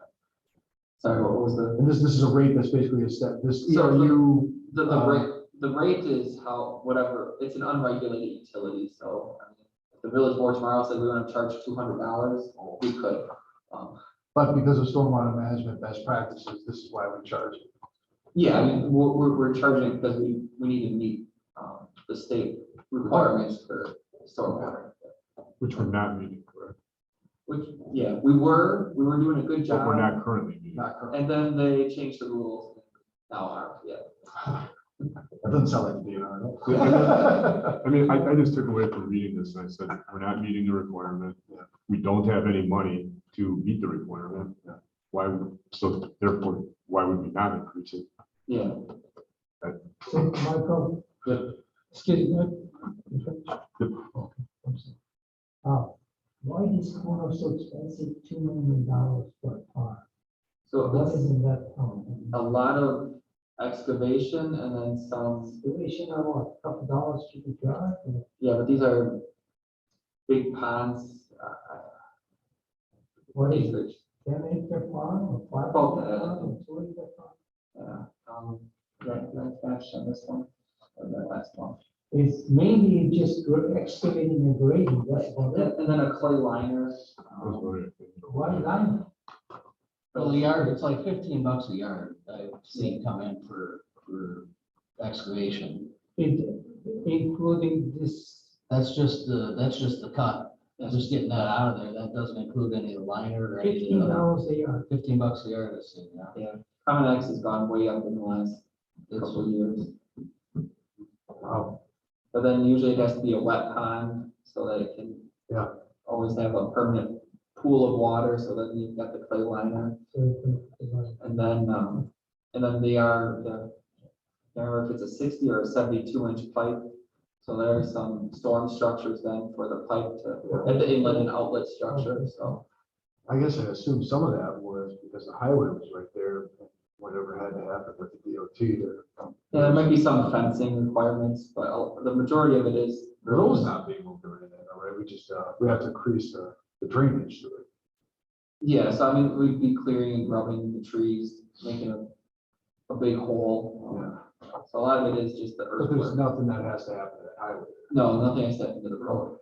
Sorry, what was the? And this is a rate that's basically established, this So ERU. The rate is how, whatever, it's an unregulated utility, so I mean, if the village board tomorrow said we want to charge $200, we could. But because of stormwater management best practices, this is why we charge it. Yeah, I mean, we're charging it because we need to meet, the state requirements for stormwater. Which we're not meeting, correct? Which, yeah, we were doing a good But we're job, not currently meeting. Not correct. and then they changed the rules. Now are, yeah. That doesn't sound like the DNR. I mean, I just took away from reading this and I said, we're not meeting the requirement. We don't have any money to meet the requirement. So therefore, why would we not increase it? Yeah, So, Michael, excuse me. Okay, I'm sorry. Why is corner so expensive, $2 million per car? so What it's is in that town? a lot of excavation and then some, Excavation of what, couple dollars cubic yard? Or yeah, but these are big ponds. What is it, Acreage. 10-acre farm or 5 Oh, acre farm or 2-acre farm? Can I finish on this one? Or the last one? It's mainly just excavating and grading, that's about it. And then a clay liner. That's what it- Why line? Well, the yard, it's like $15 a yard, I've seen come in for excavation. Including this, That's just the cut, just getting that out of there, that doesn't include any of the liner or anything. $15 a yard. $15 a yard, I've seen, yeah. Yeah, Common X has gone way up in the last It's, couple of years. Wow. But then usually it has to be a wet pond so that it can. Yeah. Always have a permanent pool of water, so then you've got the clay liner, So you can- and then they are, I can't remember if it's a 60 or a 72-inch pipe. So there are some storm structures then for the pipe to, at the inlet and outlet structure, so. I guess I assume some of that was because the highway was right there, whatever had to happen with the DOT there. Yeah, there might be some fencing requirements, but the majority of it is. The road's not being moved or anything, all right? We just, we have to increase the drainage to it. Yeah, so I mean, we'd be clearing and rubbing the trees, making a big hole. So a lot of it is just the But there's earthwork. nothing that has to happen to that highway. No, nothing has to happen to the road.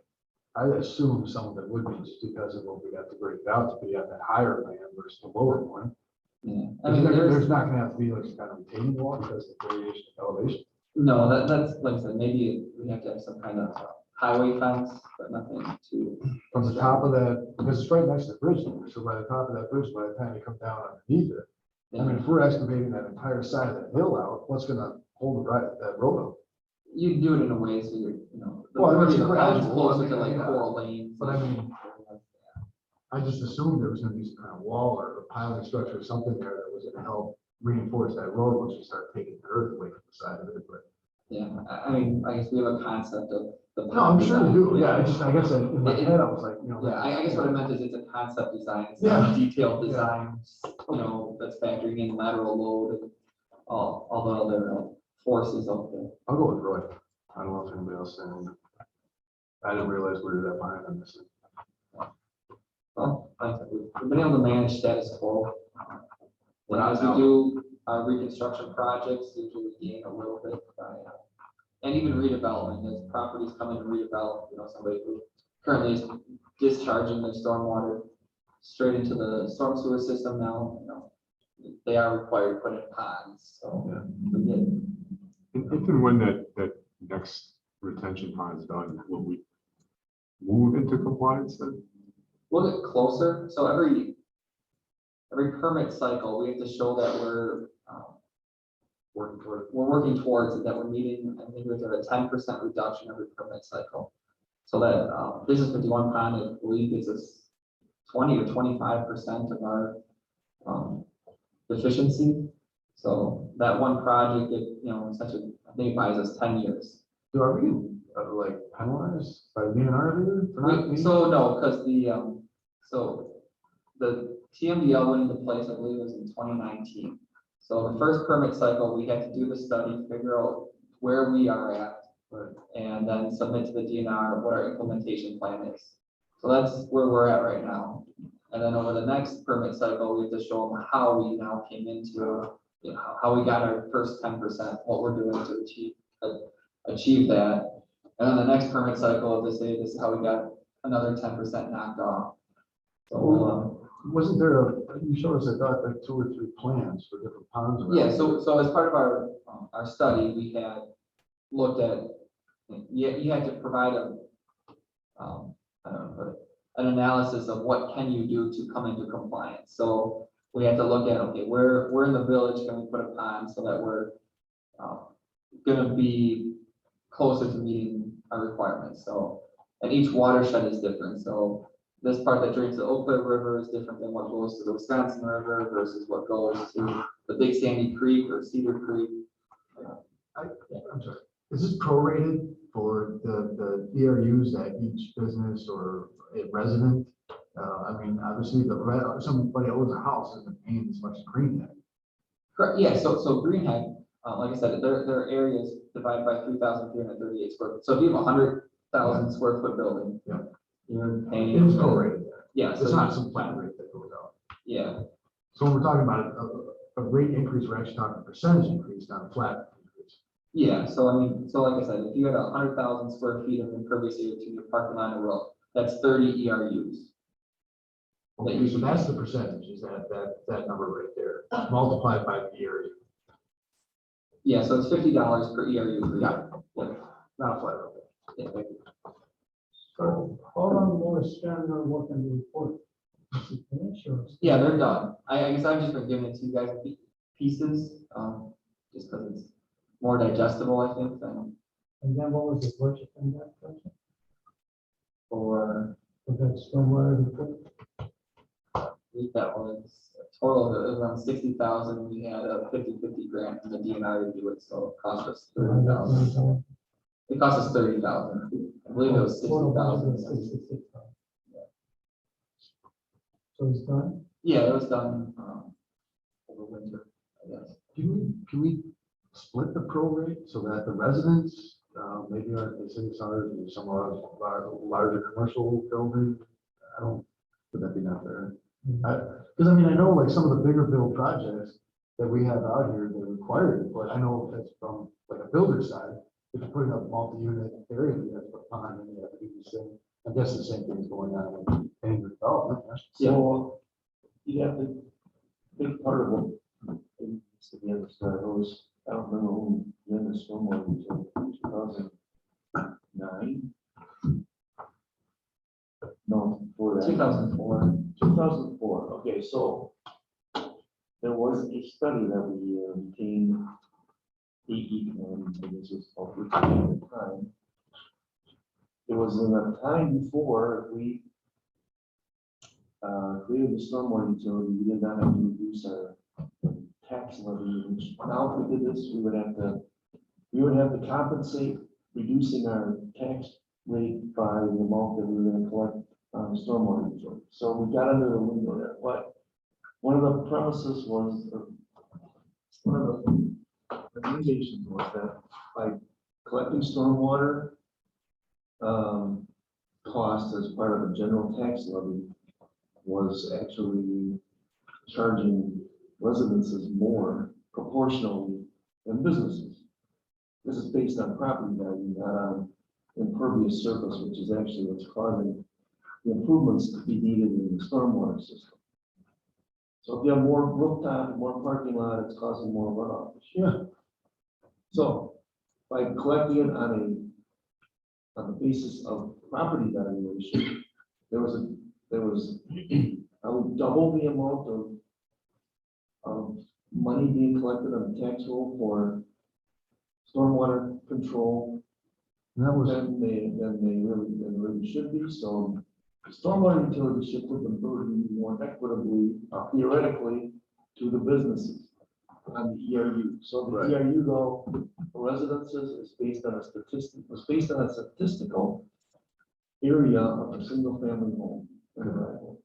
I assume some of it would be just because of what we got to grade it out to be at that higher land versus the lower one. Yeah, I mean, There's there's, not gonna have to be like some kind of retaining wall because of the variation of elevation. no, that's, like I said, maybe we have to have some kind of highway fence, but nothing too. From the top of that, because it's right next to the bridge, there, so by the top of that bridge, by the time you come down underneath it, I mean, if we're excavating that entire side of that hill out, what's gonna hold the right, that road up? You do it in a way so you're, you know, the Well, I mean, majority of it's the pond's gradual, closer to like yeah. coral lanes. But I mean, I just assumed there was gonna be some kind of wall or a piling structure or something there that was gonna help reinforce that road once you start taking the earth away from the side of it, but. Yeah, I mean, I guess we have a concept of the. No, I'm sure you do, design. yeah, I guess in my head, I was like, you know. Yeah, I guess what I meant is it's a concept design, it's Yeah. not a detailed Yeah. design, you know, that's factoring in lateral load and all the other forces of the. I'll go with Roy. I don't know if anybody else said anything. I didn't realize we were that behind on this. Well, like I said, we've been able to manage status quo. We're And not as we now. do reconstruction projects, usually we gain a little bit by, and even redevelopment, as properties come in and redevelop, you know, somebody who currently is discharging their stormwater straight into the storm sewer system now, you know, they are required to put in ponds, so. Yeah. we get- If and when that next retention pond is done, will we move into compliance then? We'll get closer, so every permit cycle, we have to show that we're working towards it, that we're meeting, I think we have to have a 10% reduction every permit cycle. So that, Business 51 pond, I believe, gives us 20 or 25% of our, efficiency. So that one project, it, you know, essentially, I think it buys us 10 years. Do are we like penalized by being earlier for not meeting? So no, because so the TMDL went into place, I believe, was in 2019. So the first permit cycle, we had to do the study, figure out where we are at, and then submit to the DNR what our implementation plan is. So that's where we're at right now. And then over the next permit cycle, we have to show them how we now came into, you know, how we got our first 10%, what we're doing to achieve that. And then the next permit cycle, they say this is how we got another 10% knocked off. So, Wasn't there you showed us, I thought, like 2 or 3 plans for different ponds? around yeah, here. so as part of our study, we had looked at, you had to provide a, I don't know, an analysis of what can you do to come into compliance. So we had to look at, okay, where in the village can we put a pond so that we're gonna be closer to meeting our requirements. So, and each watershed is different. So this part that drains the Eau Claire River is different than what goes to the Wisconsin River versus what goes to the Big Sandy Creek or Cedar Creek. I'm sorry, is this prorated for the ERUs that each business or a resident? I mean, obviously, somebody owns a house isn't paying as much as Green. Correct, yeah, so Greenhead, like I said, their area is divided by 3,338 square feet. So if you have 100,000 square foot building. Yeah. You're paying. It's prorated there. Yeah. It's not some flat rate that goes out. Yeah, So when we're talking about a rate increase, we're actually talking a percentage increase, not a flat increase. yeah, so I mean, so like I said, if you had 100,000 square feet of impervious area to your parking lot or road, that's 30 ERUs. Okay, so that's the percentage, is that number right there, multiplied by the area. Yeah, so it's $50 per ERU per year. Yeah. Not a flat rate. Yeah. So how long more spend on work on the report? Is it finished or? Yeah, they're done. I guess I've just been giving it to you guys in pieces, just because it's more digestible, I think, than And then what was the budget on that project? for, For that stormwater report? I think that was a total of around 60,000. We had a 50/50 grant from the DNR to do it, so it cost us 30,000. It cost us 30,000. I believe it was Total budget 60,000. was 66,000. So it's done? Yeah, it was done, over winter, I guess. Can we split the prorate so that the residents, maybe like the city centers and some larger commercial building, would that be not fair? Because I mean, I know like some of the bigger build projects that we have out here, they're required, but I know that's from like a builder side. If you're putting up multi-unit area, you have to put on and you have to do the same. I guess the same thing is going on with any development. Right? So you have to, big part of what needs to be understood, those, I don't remember when the end of stormwater until 2009. No, before that. 2004. 2004, okay, so there was a study that we obtained, and this was over at the time. It was in a time before we created the stormwater utility, we did not have to reduce our tax levy, which now if we did this, we would have to compensate reducing our tax rate by the amount that we were gonna collect on the stormwater utility. So we got under the window there, but one of the premises was, one of the recommendations was that by collecting stormwater cost as part of the general tax levy was actually charging residences more proportionally than businesses. This is based on property value, not on impervious surface, which is actually what's causing the improvements to be needed in the stormwater system. So if you have more rooftop, more parking lot, it's causing more runoff. Yeah. So by collecting it on the basis of property valuation, there was I would double the amount of money being collected on the tax roll for stormwater control That was, than they really should be. So stormwater utilities should put the burden more equitably, theoretically, to the businesses on the ERU. So the Right. ERU though, for residences is based on a statistical area of a single family home.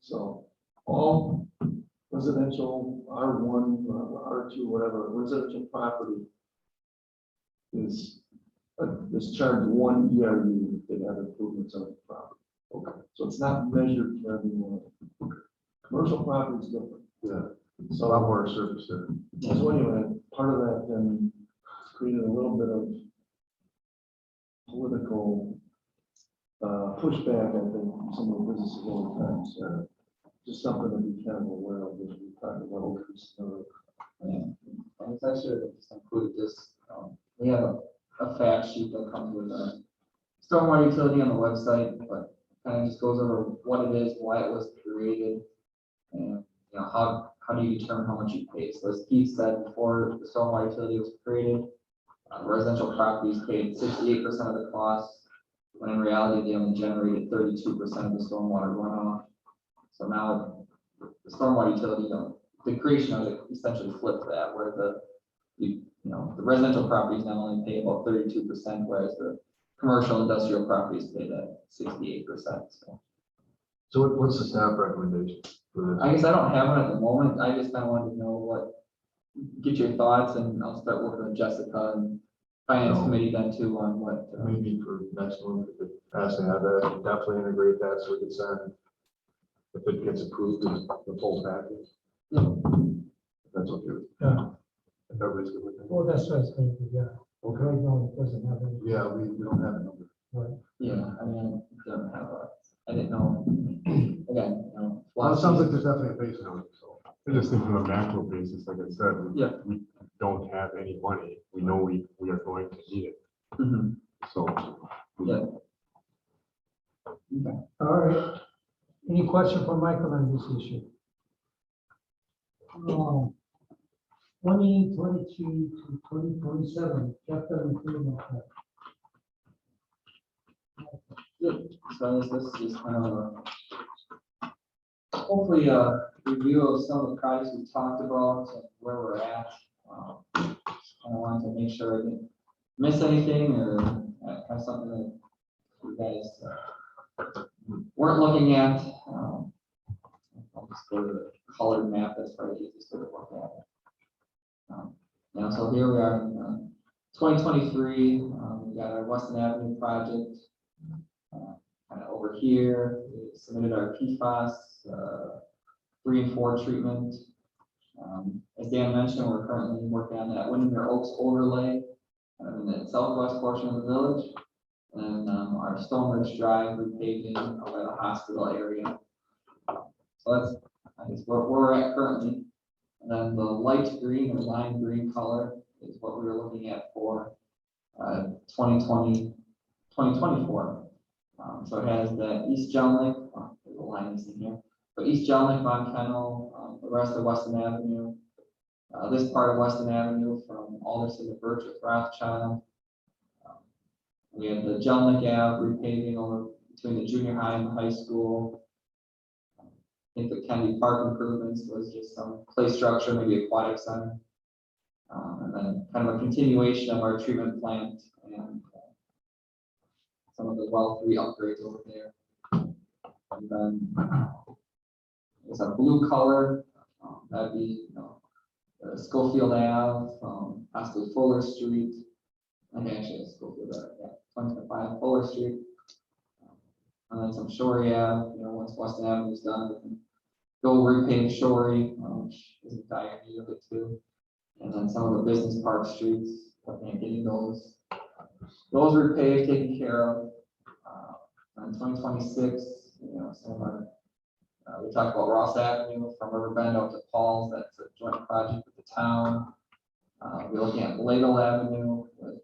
So all residential R1, R2, whatever, residential property is charged one ERU if they have improvements on the property. Okay. So it's not measured for everyone. Commercial property is different. yeah, So a lot more surface there. so anyway, part of that then created a little bit of political pushback, I think, from some of the businesses all the time. So just something to be kind of aware of as we talk about increase. Yeah, and it's actually just included this, we have a fact sheet that comes with a stormwater utility on the website, but kind of just goes over what it is, why it was created, and, you know, how do you determine how much you pay? So as Keith said, before the stormwater utility was created, residential properties paid 68% of the cost, when in reality, they only generated 32% of the stormwater runoff. So now the stormwater utility, the creation of it essentially flipped that, where the residential properties now only pay about 32%, whereas the commercial industrial properties pay that 68%. So what's the staff recommendation for this? I guess I don't have one at the moment. I just kind of wanted to know get your thoughts, and I'll start working with Jessica and finance No. committee then too on what. Maybe for next month, if it has to have that, definitely integrate that so we can send, if it gets approved, the full package. If that's okay with you. Yeah. If everybody's good with it. Well, that's what I was thinking, yeah. Okay. Right now, it doesn't have any. Yeah, we don't have a number. Right. Yeah, I mean, I don't have I didn't know. Again, Well, it sounds like there's definitely a base note, so. I just think from a macro basis, like I said, Yeah. we don't have any money. We know we are going to need it. Mhm. So. Yeah. All right. Any question for Michael on this issue? 2023 to 2027 capital improvement plan. So this is kind of hopefully a review of some of the projects we talked about and where we're at. I wanted to make sure I didn't miss anything or have something that you guys weren't looking at. I'll just go to the colored map. That's probably easiest to look at. So here we are in 2023. We got our Weston Avenue project. Kind of over here, we submitted our PFAS 3 and 4 treatment. As Dan mentioned, we're currently working on that Windermere Oaks overlay in the southwest portion of the village. And our Stonebridge Drive repaving over the hospital area. So that's, I guess, where we're at currently. And then the light green or lime green color is what we were looking at for 2024. So it has the East John Lake, there's a line missing here, but East John Lake, Von Kennel, the rest of Weston Avenue, This part of Weston Avenue from Alderson to Birch with Rothschild. We have the Jelnick Ave repaving over between the junior high and the high school. I think the Kennedy Park improvements was just some play structure, maybe aquatic center. And then kind of a continuation of our treatment plant and some of the well 3 upgrades over there. And then it's a blue color, that'd be, Schofield Ave, possibly Fuller Street. Okay, actually, it's Schofield Ave, yeah, 25 Fuller Street. And then some Shorey Ave, once Weston Avenue is done, we can go repave Shorey, which is a dire need of it too. And then some of the business park streets, looking at getting those repaved, taken care of. In 2026, some of our, we talked about Ross Avenue from Riverbend out to Paul's, that's a joint project with the town. We're looking at Ladle Avenue with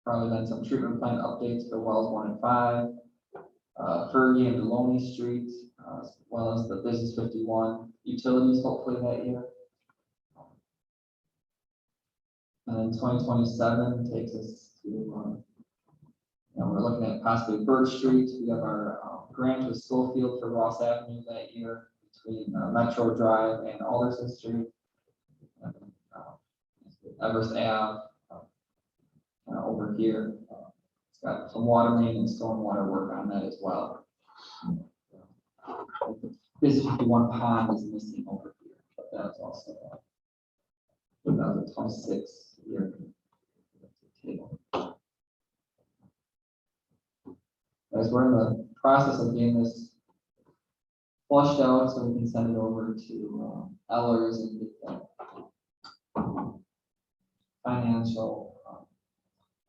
probably then some treatment plant updates for wells 1 and 5. Fergie and Deloney Street, as well as the Business 51 utilities, hopefully that year. And then 2027 takes us to, we're looking at possibly Birch Street. We have our grant with Schofield for Ross Avenue that year between Metro Drive and Alderson Street. And, Everest Ave over here. It's got some water main and stormwater work on that as well. This 51 pond is missing over here, but that's also 2026 year. As we're in the process of getting this flushed out, so we can send it over to Ellers and get the financial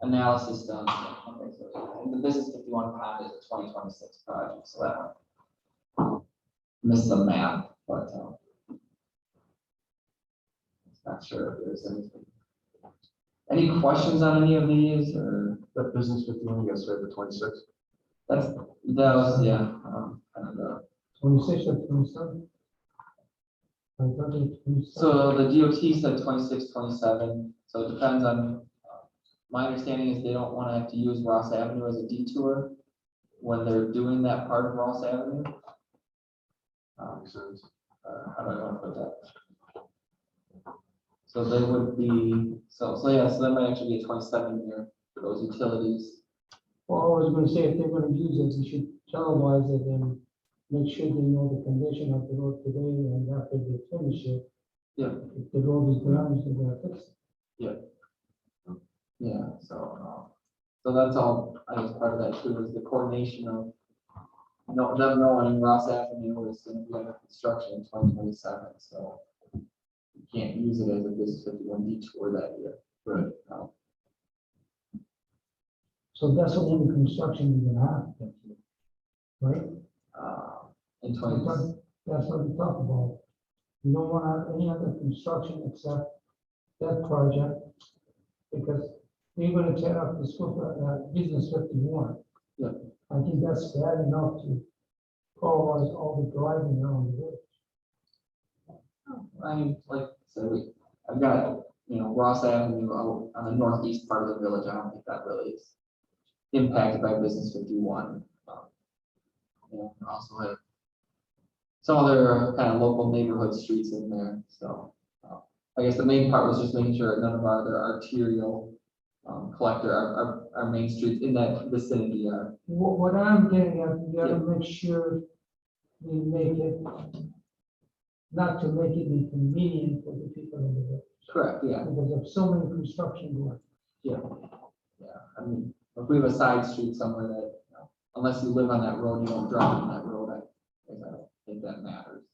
analysis done. Okay, so the Business 51 pond is a 2026 project, so that one missed the map, but not sure if there's anything. Any questions on any of these, or That business 51, you guys said the 26th? that was, yeah, kind of the. 26 or 27? I thought it was 27. So the DOT said 26, 27, so it depends on, my understanding is they don't want to have to use Ross Avenue as a detour when they're doing that part of Ross Avenue. Makes sense. How do I want to put that? So they would be, so that might actually be a 27 year for those utilities. Well, I was gonna say, if they're gonna use it, they should televise it and make sure they know the condition of the road today, and after they finish it. Yeah. If the road is damaged, they're gonna fix it. Yeah, so that's all, I guess part of that too, is the coordination of, them knowing Ross Avenue is gonna be under construction in 2027, so you can't use it as a Business 51 detour that year. Right. So that's the only construction you're gonna have, that year, right? In 20, That's what we talked about. You don't want to have any other construction except that project, because they're gonna tear up the school, Business 51. Yeah. I think that's bad enough to cause all the driving around the village. I mean, like I said, I've got, Ross Avenue out on the northeast part of the village. I don't think that really is impacted by Business 51. Also have some other kind of local neighborhood streets in there. So I guess the main part was just making sure none of our other arterial collector, our main streets in that vicinity are. What I'm getting at, you gotta make sure we make it, not to make it inconvenient for the people in the village. Correct, yeah. Because of so many construction going. Yeah. I mean, if we have a side street somewhere that, unless you live on that road, you don't drive on that road, I don't think that matters.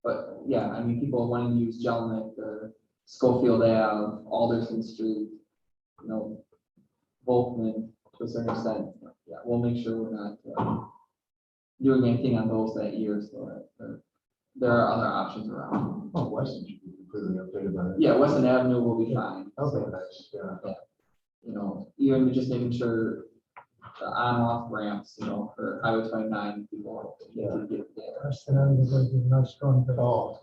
But yeah, I mean, people wanting to use Jelnick or Schofield Ave, Alderson Street, Volkman to a certain extent. Yeah, we'll make sure we're not doing anything on those that year, so that there are other options around. Oh, Weston should be completely updated by that. Yeah, Weston Avenue will be fine. Okay, nice, yeah. Even just making sure the on-off ramps, for Highway 29 people. Yeah. To get there. That's the nice strong. Oh.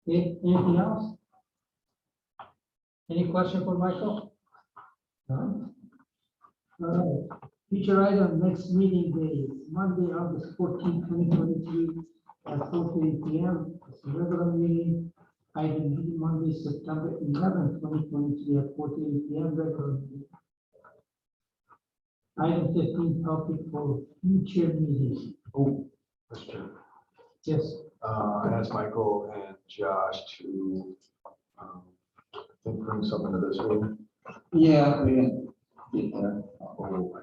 Anything else? Any question for Michael? No? All right. Future item, next meeting day, is Monday, August 14, 2023, at 4:30 p.m. It's a regular meeting. Item B, Monday, September 11, 2023, at 4:30 p.m. regular meeting. Item 15, topic for future meetings. Oh, Mr. Chairman. Yes, I asked Michael and Josh to, I think, bring something to this room. Yeah, we didn't get there. Oh,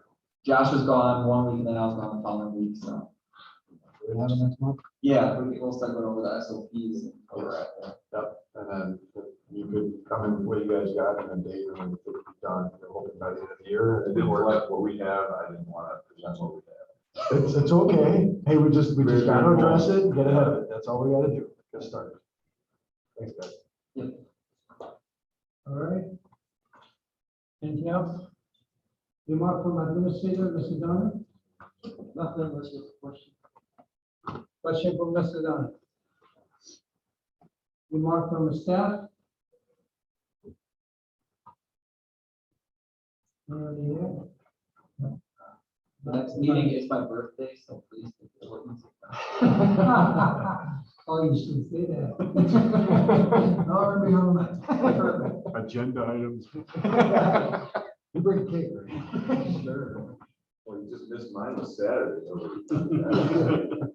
Josh was gone 1 week and then I was gone the following week, so. we have it next month? Yeah, we'll start going over the SOPs and where we're at there. Yep, and then if you could come in with what you guys got and then date and then it'll be done, we're hoping by the end of the year. I didn't like what we have, I didn't want to present what we have. It's okay. Hey, we just gotta address it, and get ahead of it. That's all we gotta do. Get started. Thanks, guys. all right. Anything else? Remark from administrator, Mr. Donner? Nothing, unless there's a question. Question from Mr. Donner? Remark from the staff? Anybody here? The next meeting is my birthday, so please. take the ordinance. Oh, you should say that. No, I'll be home. Agenda items. You bring cake, right? Sure. Well, you just missed mine was Saturday.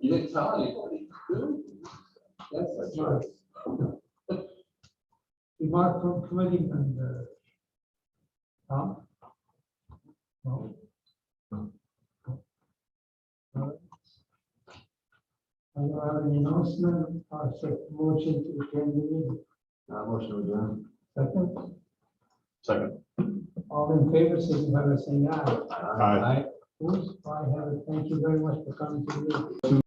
You didn't tell anybody. That's smart. Remark from committee member. Tom? No? I don't have any announcement, motion to adjourn the meeting. Motion to adjourn. Second, Second. all in favor, signify by saying aye. Aye. Opposed? I have it. Thank you very much for coming to the meeting.